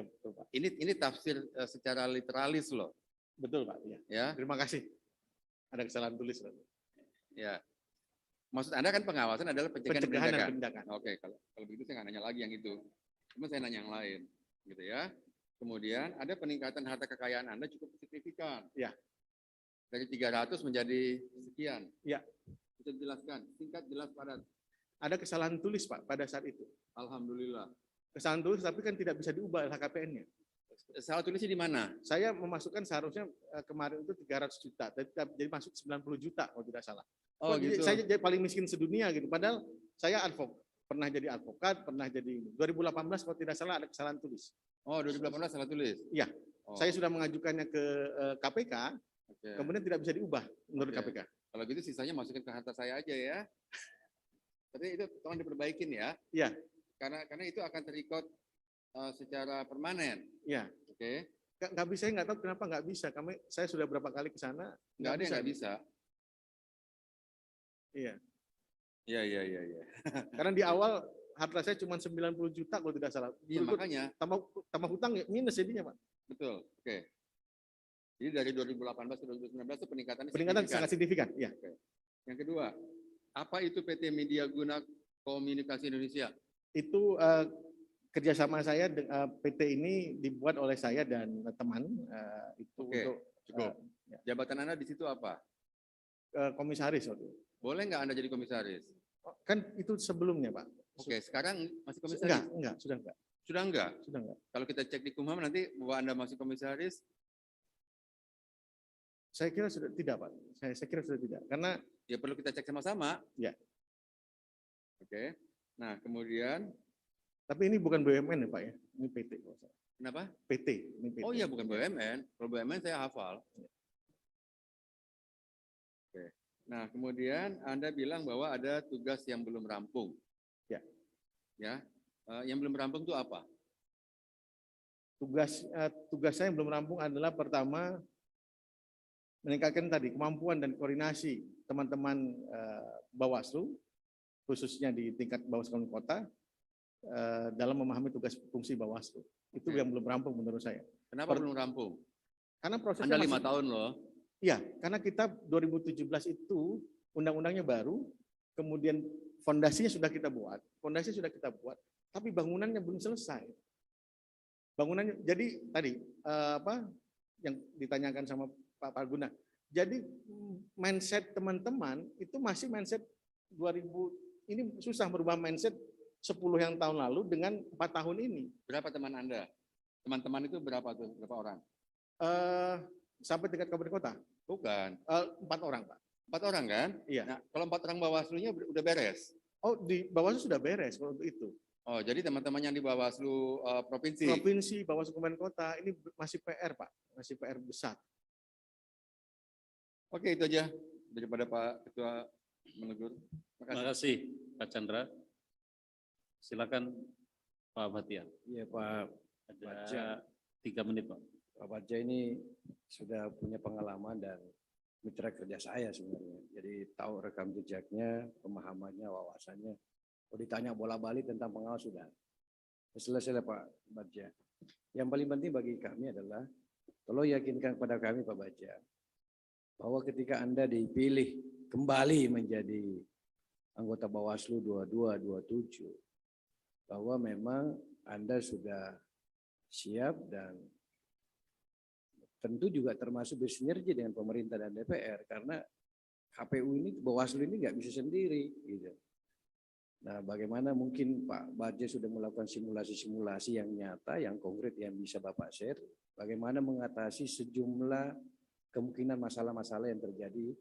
betul Pak. Ini tafsir secara literalis loh, Betul Pak. Ya. ya. Terima kasih. Ada kesalahan tulis Pak. Ya. Maksud Anda kan pengawasan adalah pencegahan, Pencegahan dan penindakan. penindakan. Oke, kalau begitu saya nggak nanya lagi yang itu. Cuma saya nanya yang lain, gitu ya. Kemudian ada peningkatan harta kekayaan Anda cukup signifikan. Ya. Dari 300 menjadi sekian. Ya. Bisa dijelaskan, singkat, jelas, padat. Ada kesalahan tulis Pak pada saat itu. Alhamdulillah. Kesalahan tulis tapi kan tidak bisa diubah LHKPN-nya. Salah tulisnya di mana? Saya memasukkan seharusnya kemarin itu 300 juta, jadi masuk 90 juta kalau tidak salah. Oh, Jadi gitu. saya jadi paling miskin sedunia gitu. Padahal saya pernah jadi advokat, pernah jadi 2018 kalau tidak salah ada kesalahan tulis. Oh, 2018 salah tulis. Iya. Oh, Saya sudah mengajukannya ke KPK, oke. kemudian tidak bisa diubah menurut Oke. KPK. Kalau gitu sisanya masukin ke harta saya aja ya. Tapi itu tolong diperbaikin ya. Iya. Karena itu akan terikot secara permanen. Iya. Oke. Nggak bisa, saya nggak tahu kenapa nggak bisa. Saya sudah berapa kali ke sana, Nggak ada yang nggak bisa. Iya. Iya. Karena di awal harta saya cuma 90 juta kalau tidak salah. Iya, makanya. Tambah hutang minus jadinya Pak. Betul. Oke. Jadi dari 2018 ke 2019 itu peningkatannya Peningkatan signifikan. sangat signifikan. Iya. Yang kedua, apa itu PT Media Guna Komunikasi Indonesia? Itu kerjasama saya PT ini dibuat oleh saya dan teman itu Oke, untuk cukup. Jabatan Anda di situ apa? komisaris waktu itu. Boleh nggak Anda jadi komisaris? Kan itu sebelumnya Pak. Oke, sekarang masih komisaris? Enggak, sudah enggak. Sudah enggak? Sudah enggak. Kalau kita cek di Kumham nanti bahwa Anda masih komisaris, Saya kira sudah tidak Pak. Saya kira sudah tidak. Karena ya perlu kita cek sama-sama. Ya. Oke. Nah, kemudian tapi ini bukan BUMN ya Pak ya. Ini PT kalau saya. kenapa? PT, ini PT. Oh iya, bukan BUMN. Kalau BUMN saya hafal. Oke. Nah, kemudian Anda bilang bahwa ada tugas yang belum rampung. Ya. Ya. Yang belum rampung itu apa? Tugas saya yang belum rampung adalah pertama meningkatkan tadi kemampuan dan koordinasi teman-teman Bawaslu khususnya di tingkat Bawaslu Kota dalam memahami tugas fungsi Bawaslu. Itu Oke. yang belum rampung menurut saya. Kenapa belum rampung? Karena prosesnya Anda 5 masih- tahun loh. Iya, karena kita 2017 itu undang-undangnya baru, kemudian fondasinya sudah kita buat, tapi bangunannya belum selesai. Bangunannya, jadi tadi yang ditanyakan sama Pak Palguna, jadi mindset teman-teman itu masih mindset 2000, ini susah merubah mindset 10 yang tahun lalu dengan 4 tahun ini. Berapa teman Anda? Teman-teman itu berapa tuh? Berapa orang? Sampai tingkat kabupaten kota, Bukan. 4 orang Pak. 4 orang kan? Iya. Nah, kalau 4 orang Bawaslu-nya udah beres. Oh, di Bawaslu sudah beres kalau untuk itu. Oh, jadi teman-teman yang di Bawaslu provinsi. Provinsi, Bawaslu kabupaten kota, ini masih PR Pak, masih PR besar. Oke, itu aja daripada Pak Ketua menegur. Terima Terima kasih. kasih Pak Chandra. Silakan Pak Batian. Iya Pak Ada Bagja. 3 menit Pak. Pak Bagja ini sudah punya pengalaman dan mitra kerja saya sebenarnya. Jadi tahu rekam jejaknya, pemahamannya, wawasannya. Kalau ditanya bola balik tentang pengawas sudah. Selesai lah Pak Bagja. Yang paling penting bagi kami adalah tolong yakinkan kepada kami Pak Bagja bahwa ketika Anda dipilih kembali menjadi anggota Bawaslu 2227 bahwa memang Anda sudah siap dan tentu juga termasuk bersinergi dengan pemerintah dan DPR karena KPU ini, Bawaslu ini nggak bisa sendiri gitu. Nah, bagaimana mungkin Pak Bagja sudah melakukan simulasi-simulasi yang nyata, yang konkret yang bisa Bapak share, bagaimana mengatasi sejumlah kemungkinan masalah-masalah yang terjadi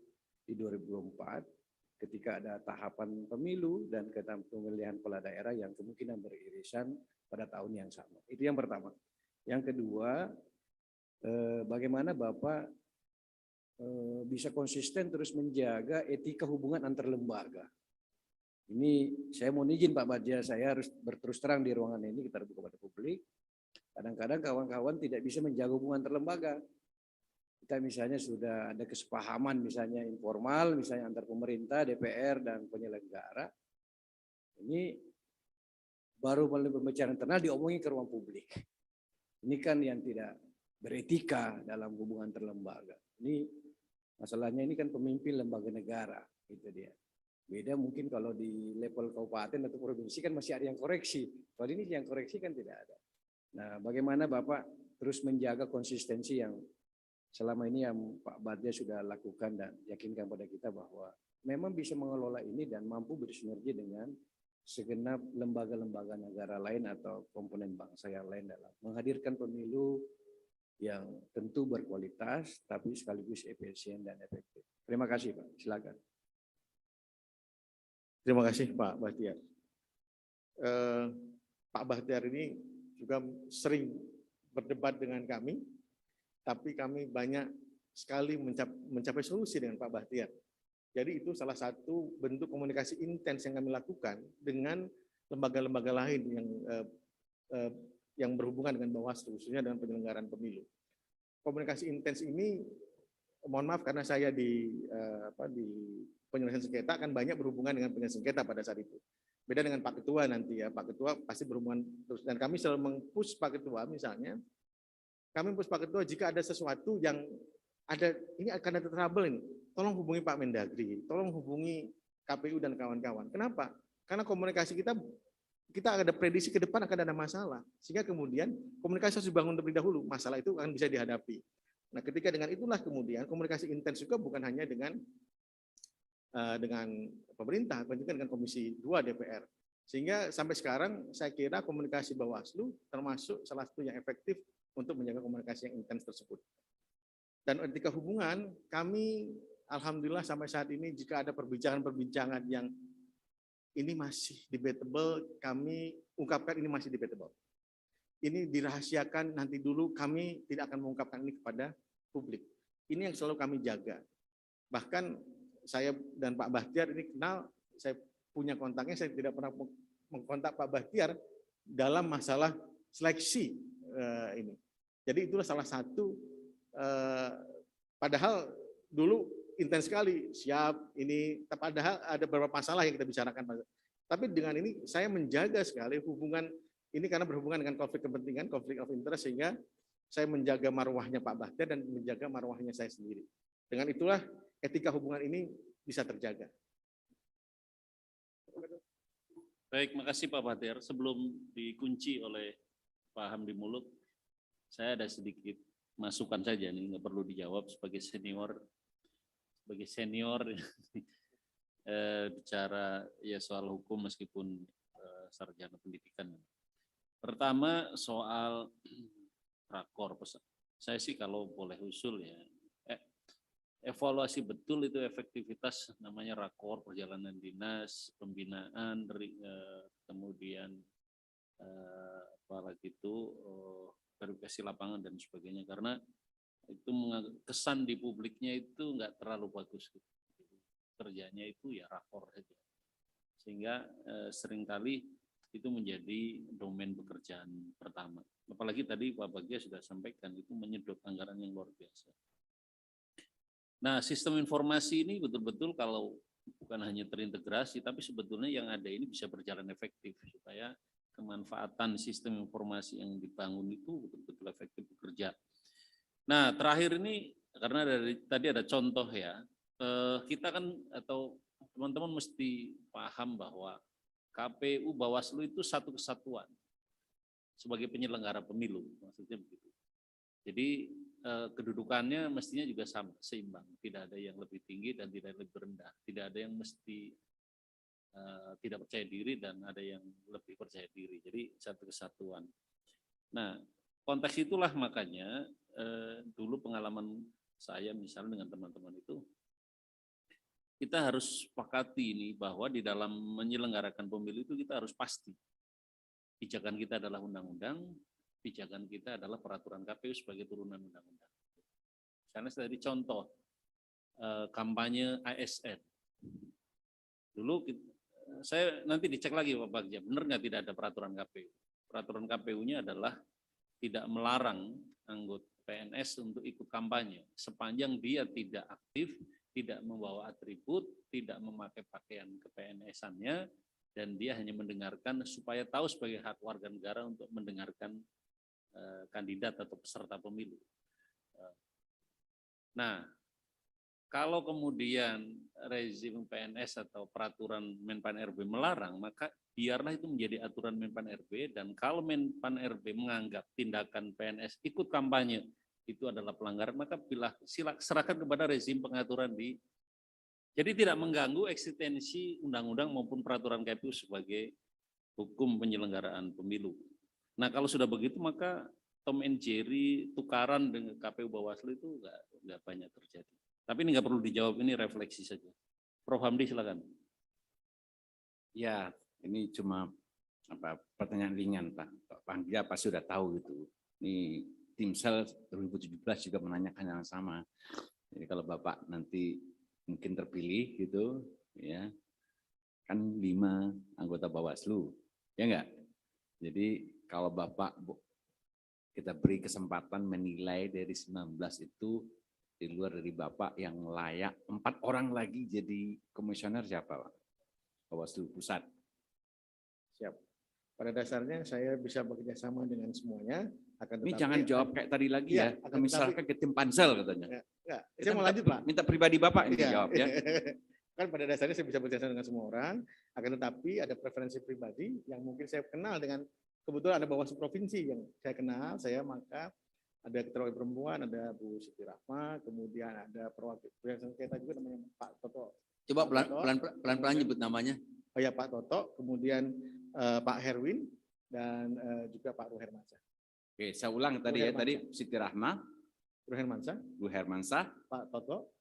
di 2024 ketika ada tahapan pemilu dan pemilihan kepala daerah yang kemungkinan beririsan pada tahun yang sama. Itu yang pertama. Yang kedua, bagaimana Bapak bisa konsisten terus menjaga etika hubungan antar lembaga. Ini saya mohon izin Pak Bagja, saya harus berterus terang di ruangan ini, kita terbuka pada publik. Kadang-kadang kawan-kawan tidak bisa menjaga hubungan antar lembaga. Kita misalnya sudah ada kesepahaman misalnya informal, misalnya antar pemerintah, DPR, dan penyelenggara. Ini baru melalui pembicaraan internal diomongin ke ruang publik. Ini kan yang tidak beretika dalam hubungan antar lembaga. Ini masalahnya ini kan pemimpin lembaga negara, gitu dia. Beda mungkin kalau di level kabupaten atau provinsi kan masih ada yang koreksi. Kalau ini yang koreksi kan tidak ada. Nah, bagaimana Bapak terus menjaga konsistensi yang selama ini yang Pak Bagja sudah lakukan dan yakinkan pada kita bahwa memang bisa mengelola ini dan mampu bersinergi dengan segenap lembaga-lembaga negara lain atau komponen bangsa yang lain dalam menghadirkan pemilu yang tentu berkualitas tapi sekaligus efisien dan efektif. Terima kasih Pak, silakan. Terima kasih Pak Bahtiar. Pak Bahtiar ini juga sering berdebat dengan kami, tapi kami banyak sekali mencapai solusi dengan Pak Bahtiar. Jadi itu salah satu bentuk komunikasi intens yang kami lakukan dengan lembaga-lembaga lain yang berhubungan dengan Bawaslu, khususnya dengan penyelenggaraan pemilu. Komunikasi intens ini, mohon maaf karena saya di penyelesaian sengketa kan banyak berhubungan dengan penyelesaian sengketa pada saat itu. Beda dengan Pak Ketua nanti ya, Pak Ketua pasti berhubungan terus. Dan kami selalu meng-push Pak Ketua misalnya, kami push Pak Ketua jika ada sesuatu yang ada, ini akan ada trouble ini, tolong hubungi Pak Mendagri, tolong hubungi KPU dan kawan-kawan. Kenapa? Karena komunikasi kita ada prediksi ke depan akan ada masalah. Sehingga kemudian komunikasi harus dibangun terlebih dahulu, masalah itu akan bisa dihadapi. Nah ketika dengan itulah kemudian komunikasi intens juga bukan hanya dengan pemerintah, tapi juga dengan Komisi 2 DPR. Sehingga sampai sekarang saya kira komunikasi Bawaslu termasuk salah satu yang efektif untuk menjaga komunikasi yang intens tersebut. Dan etika hubungan, kami alhamdulillah sampai saat ini jika ada perbincangan-perbincangan yang ini masih debatable, kami ungkapkan ini masih debatable. Ini dirahasiakan, nanti dulu kami tidak akan mengungkapkan ini kepada publik. Ini yang selalu kami jaga. Bahkan saya dan Pak Bahtiar ini kenal, saya punya kontaknya, saya tidak pernah mengkontak Pak Bahtiar dalam masalah seleksi ini. Jadi itulah salah satu, padahal dulu intens sekali, siap ini, padahal ada beberapa masalah yang kita bicarakan. Tapi dengan ini saya menjaga sekali hubungan ini karena berhubungan dengan konflik kepentingan, konflik of interest, sehingga saya menjaga marwahnya Pak Bahtiar dan menjaga marwahnya saya sendiri. Dengan itulah etika hubungan ini bisa terjaga. Baik, makasih Pak Bahtiar. Sebelum dikunci oleh Pak Hamdi Muluk, saya ada sedikit masukan saja nih, nggak perlu dijawab sebagai senior bicara ya soal hukum meskipun sarjana pendidikan. Pertama soal rakor, saya sih kalau boleh usul ya, evaluasi betul itu efektivitas namanya rakor, perjalanan dinas, pembinaan, kemudian apalagi itu verifikasi lapangan dan sebagainya, karena itu kesan di publiknya itu nggak terlalu bagus gitu. Kerjanya itu ya rakor saja, sehingga seringkali itu menjadi domain pekerjaan pertama. Apalagi tadi Pak Bagja sudah sampaikan itu menyedot anggaran yang luar biasa. Nah, sistem informasi ini betul-betul kalau bukan hanya terintegrasi, tapi sebetulnya yang ada ini bisa berjalan efektif supaya kemanfaatan sistem informasi yang dibangun itu betul-betul efektif bekerja. Nah, terakhir ini karena dari tadi ada contoh ya, kita kan atau teman-teman mesti paham bahwa KPU Bawaslu itu satu kesatuan sebagai penyelenggara pemilu, maksudnya begitu. Jadi kedudukannya mestinya juga sama, seimbang, tidak ada yang lebih tinggi dan tidak lebih rendah, tidak ada yang mesti tidak percaya diri dan ada yang lebih percaya diri. Jadi satu kesatuan. Nah, konteks itulah makanya dulu pengalaman saya misalnya dengan teman-teman itu, kita harus sepakati ini bahwa di dalam menyelenggarakan pemilu itu kita harus pasti. Pijakan kita adalah undang-undang, pijakan kita adalah peraturan KPU sebagai turunan undang-undang. Misalnya tadi contoh kampanye ASN. Dulu saya nanti dicek lagi Pak Bagja, benar nggak tidak ada peraturan KPU? Peraturan KPU-nya adalah tidak melarang anggota PNS untuk ikut kampanye sepanjang dia tidak aktif, tidak membawa atribut, tidak memakai pakaian ke-PNS-annya, dan dia hanya mendengarkan supaya tahu sebagai hak warga negara untuk mendengarkan kandidat atau peserta pemilu. Nah, kalau kemudian rezim PNS atau peraturan Menpan RB melarang, maka biarlah itu menjadi aturan Menpan RB, dan kalau Menpan RB menganggap tindakan PNS ikut kampanye itu adalah pelanggaran, maka serahkan kepada rezim pengaturan di. Jadi tidak mengganggu eksistensi undang-undang maupun peraturan KPU sebagai hukum penyelenggaraan pemilu. Nah, kalau sudah begitu maka Tom and Jerry tukaran dengan KPU Bawaslu itu nggak banyak terjadi. Tapi ini nggak perlu dijawab, ini refleksi saja. Prof. Hamdi silakan. Ya, ini cuma pertanyaan ringan Pak. Pak Panggia pasti sudah tahu gitu. Ini Timsel 2017 juga menanyakan yang sama. Jadi kalau Bapak nanti mungkin terpilih gitu, ya kan 5 anggota Bawaslu, ya enggak? Jadi kalau Bapak kita beri kesempatan menilai dari 19 itu di luar dari Bapak yang layak, 4 orang lagi jadi komisioner siapa Pak? Bawaslu Pusat. Siap. Pada dasarnya saya bisa bekerja sama dengan semuanya. Ini jangan jawab kayak tadi lagi ya. Misalkan ke tim pansel katanya. Enggak, saya mau lanjut Pak. Minta pribadi Bapak ini jawab ya. Kan pada dasarnya saya bisa bekerja sama dengan semua orang, akan tetapi ada preferensi pribadi yang mungkin saya kenal dengan, kebetulan ada Bawaslu Provinsi yang saya kenal, maka ada Ketua Perempuan, ada Bu Siti Rahma, kemudian ada perwakilan sengketa juga namanya Pak Toto. Coba pelan-pelan nyebut namanya. Oh ya, Pak Toto, kemudian Pak Herwin, dan juga Pak Ruhermansyah. Oke, saya ulang tadi ya, tadi Siti Rahma, Bu Hermansyah, Pak Toto,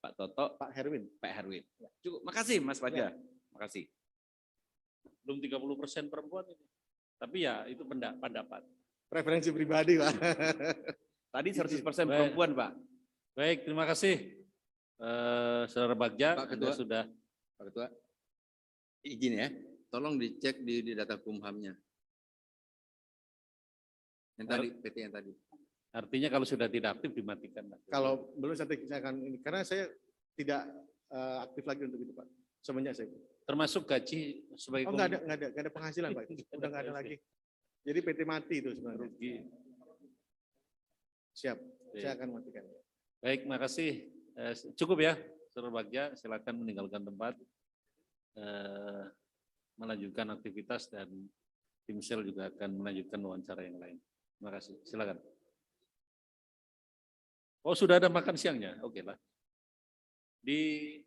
Pak Herwin. Ya. Cukup, makasih Mas Fajar. Makasih. Belum 30% perempuan ini. Tapi ya itu pendapat. Preferensi pribadi Pak. Tadi 100% perempuan Pak. Baik, terima kasih. Saudara Bagja, Pak Anda Ketua. sudah. Pak Ketua, izin ya, tolong dicek di data Kumhamnya. Yang tadi, PT yang tadi. Artinya kalau sudah tidak aktif dimatikan. Kalau belum saya akan ini, karena saya tidak aktif lagi untuk itu Pak. Semenjak saya. Termasuk gaji sebagai nggak ada penghasilan Pak. Udah nggak ada lagi. Jadi PT mati itu sebenarnya. Siap, saya akan matikan. Baik, makasih. Cukup ya, Saudara Bagja, silakan meninggalkan tempat, melanjutkan aktivitas, dan Timsel juga akan melanjutkan wawancara yang lain. Terima kasih, silakan. Oh, sudah ada makan siangnya? Oke lah. Di